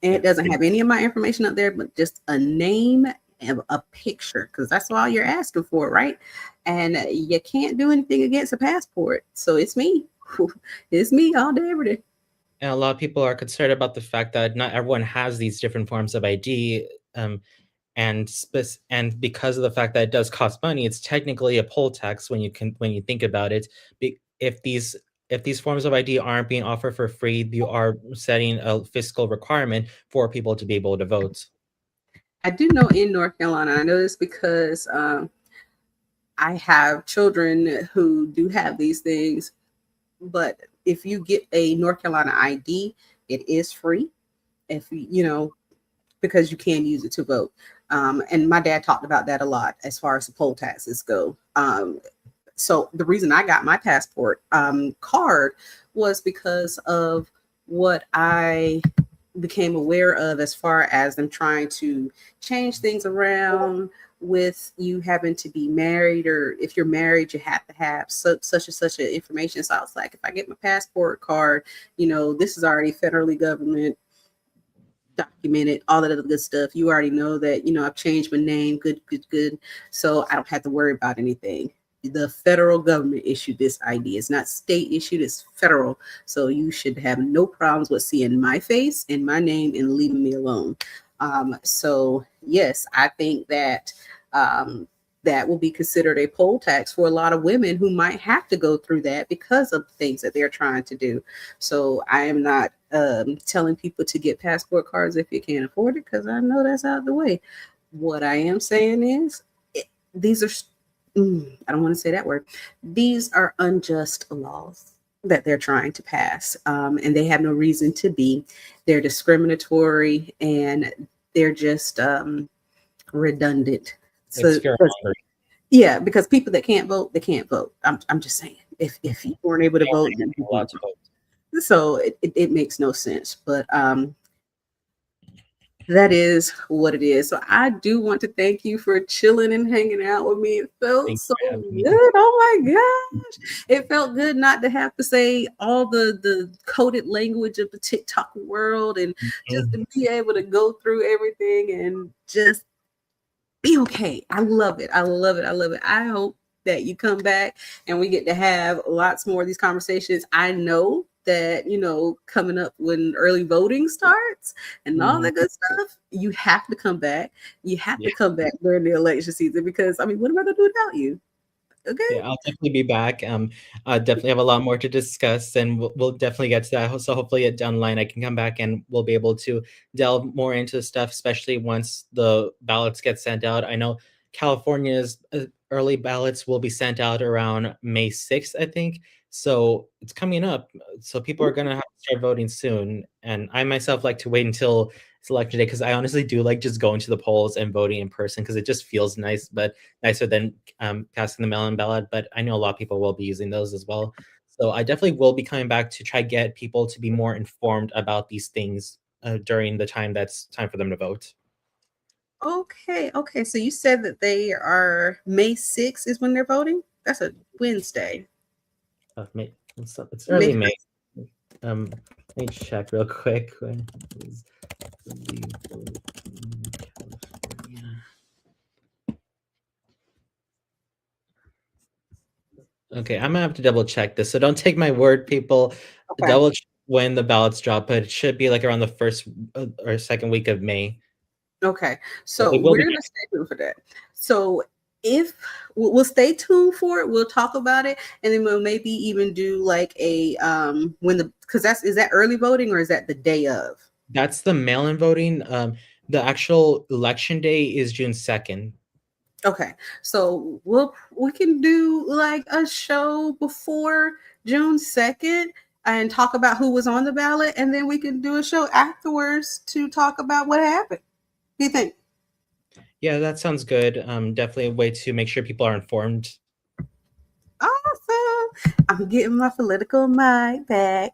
and Yeah. it doesn't have any of my information up there, but just a name and a picture, because that's all you're asking for, right? And you can't do anything against a passport, so it's me. It's me all day, every day. And a lot of people are concerned about the fact that not everyone has these different forms of ID. And because of the fact that it does cost money, it's technically a poll tax when you think about it. If these forms of ID aren't being offered for free, you are setting a fiscal requirement for people to be able to vote. I do know in North Carolina, I know this because I have children who do have these things, but if you get a North Carolina ID, it is free. If because you can use it to vote. And my dad talked about that a lot as far as the poll taxes go. So the reason I got my passport card was because of what I became aware of as far as them trying to change things around with you having to be married, or if you're married you have to have such and such an information. So I was like, if I get my passport card, this is already federally government documented, all that other good stuff. You already know that, I've changed my name. Good, good, good. So I don't have to worry about anything. The federal government issued this ID. It's not state issued, it's federal. So you should have no problems with seeing my face and my name and leaving me alone. So yes, I think that that will be considered a poll tax for a lot of women who might have to go through that because of things that they're trying to do. So I am not telling people to get passport cards if you can't afford it, because I know that's out of the way. What I am saying is, these are, I don't want to say that word, these are unjust laws that they're trying to pass, and they have no reason to be. They're discriminatory, and they're just redundant. It's So, fear mongering. yeah, because people that can't vote, they can't vote. I'm just saying, if you weren't able to They vote, aren't then you allowed weren't to vote. vote. So it makes no sense. But that is what it is. So I do want to thank you for chilling and hanging out with me. It felt Thank you so for having me. good. Oh my gosh. It felt good not to have to say all the coded language of the TikTok world, and just Mhm. to be able to go through everything and just be okay. I love it. I love it. I love it. I hope that you come back and we get to have lots more of these conversations. I know that, coming up when early voting starts and all Mhm. that good stuff, you have to come back. You have Yeah. to come back during the election season, because I mean, what am I going to do without you? Okay. Yeah, I'll definitely be back. I definitely have a lot more to discuss, and we'll definitely get to that. So hopefully, down the line, I can come back and we'll be able to delve more into stuff, especially once the ballots get sent out. I know California's early ballots will be sent out around May 6th, I think. So it's coming up. So people are gonna have to start voting soon. And I myself like to wait until it's election day because I honestly do like just going to the polls and voting in person because it just feels nice. But nicer than casting the mail-in ballot, but I know a lot of people will be using those as well. So I definitely will be coming back to try get people to be more informed about these things during the time that's time for them to vote. Okay, okay. So you said that they are May 6th is when they're voting? That's a Wednesday. May, it's May early 1st. May. Let me check real quick. When is the vote in California? Okay, I'm gonna have to double check this. So don't take my word, people. Okay. Double check when the ballots drop, but it should be like around the first or second week of May. Okay. So So it will we're be. gonna stay tuned for that. So if we'll stay tuned for it, we'll talk about it, and then we'll maybe even do like a when the because that's is that early voting or is that the day of? That's the mail-in voting. The actual election day is June 2nd. Okay, so we can do like a show before June 2nd and talk about who was on the ballot, and then we can do a show afterwards to talk about what happened. What do you think? Yeah, that sounds good. Definitely a way to make sure people are informed. Awesome! I'm getting my political mic back.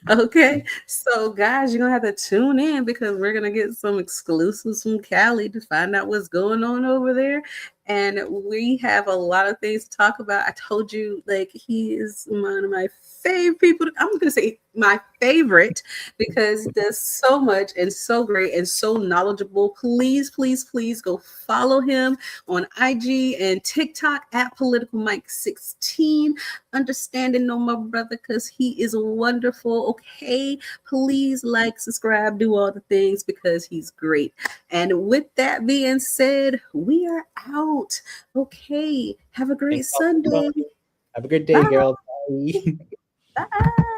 Okay, so guys, you're gonna have to tune in because we're gonna get some exclusives from Cali to find out what's going on over there. And we have a lot of things to talk about. I told you, like, he is one of my favorite people. I'm gonna say my favorite because he does so much and so great and so knowledgeable. Please, please, please go follow him on IG and TikTok at Political Mike 16. Understand and know my brother because he is wonderful. Okay, please like, subscribe, do all the things because he's great. And with that being said, we are out. Okay, have a great Thanks all for Sunday. joining. Have a good day, Bye. girl. Bye. Bye.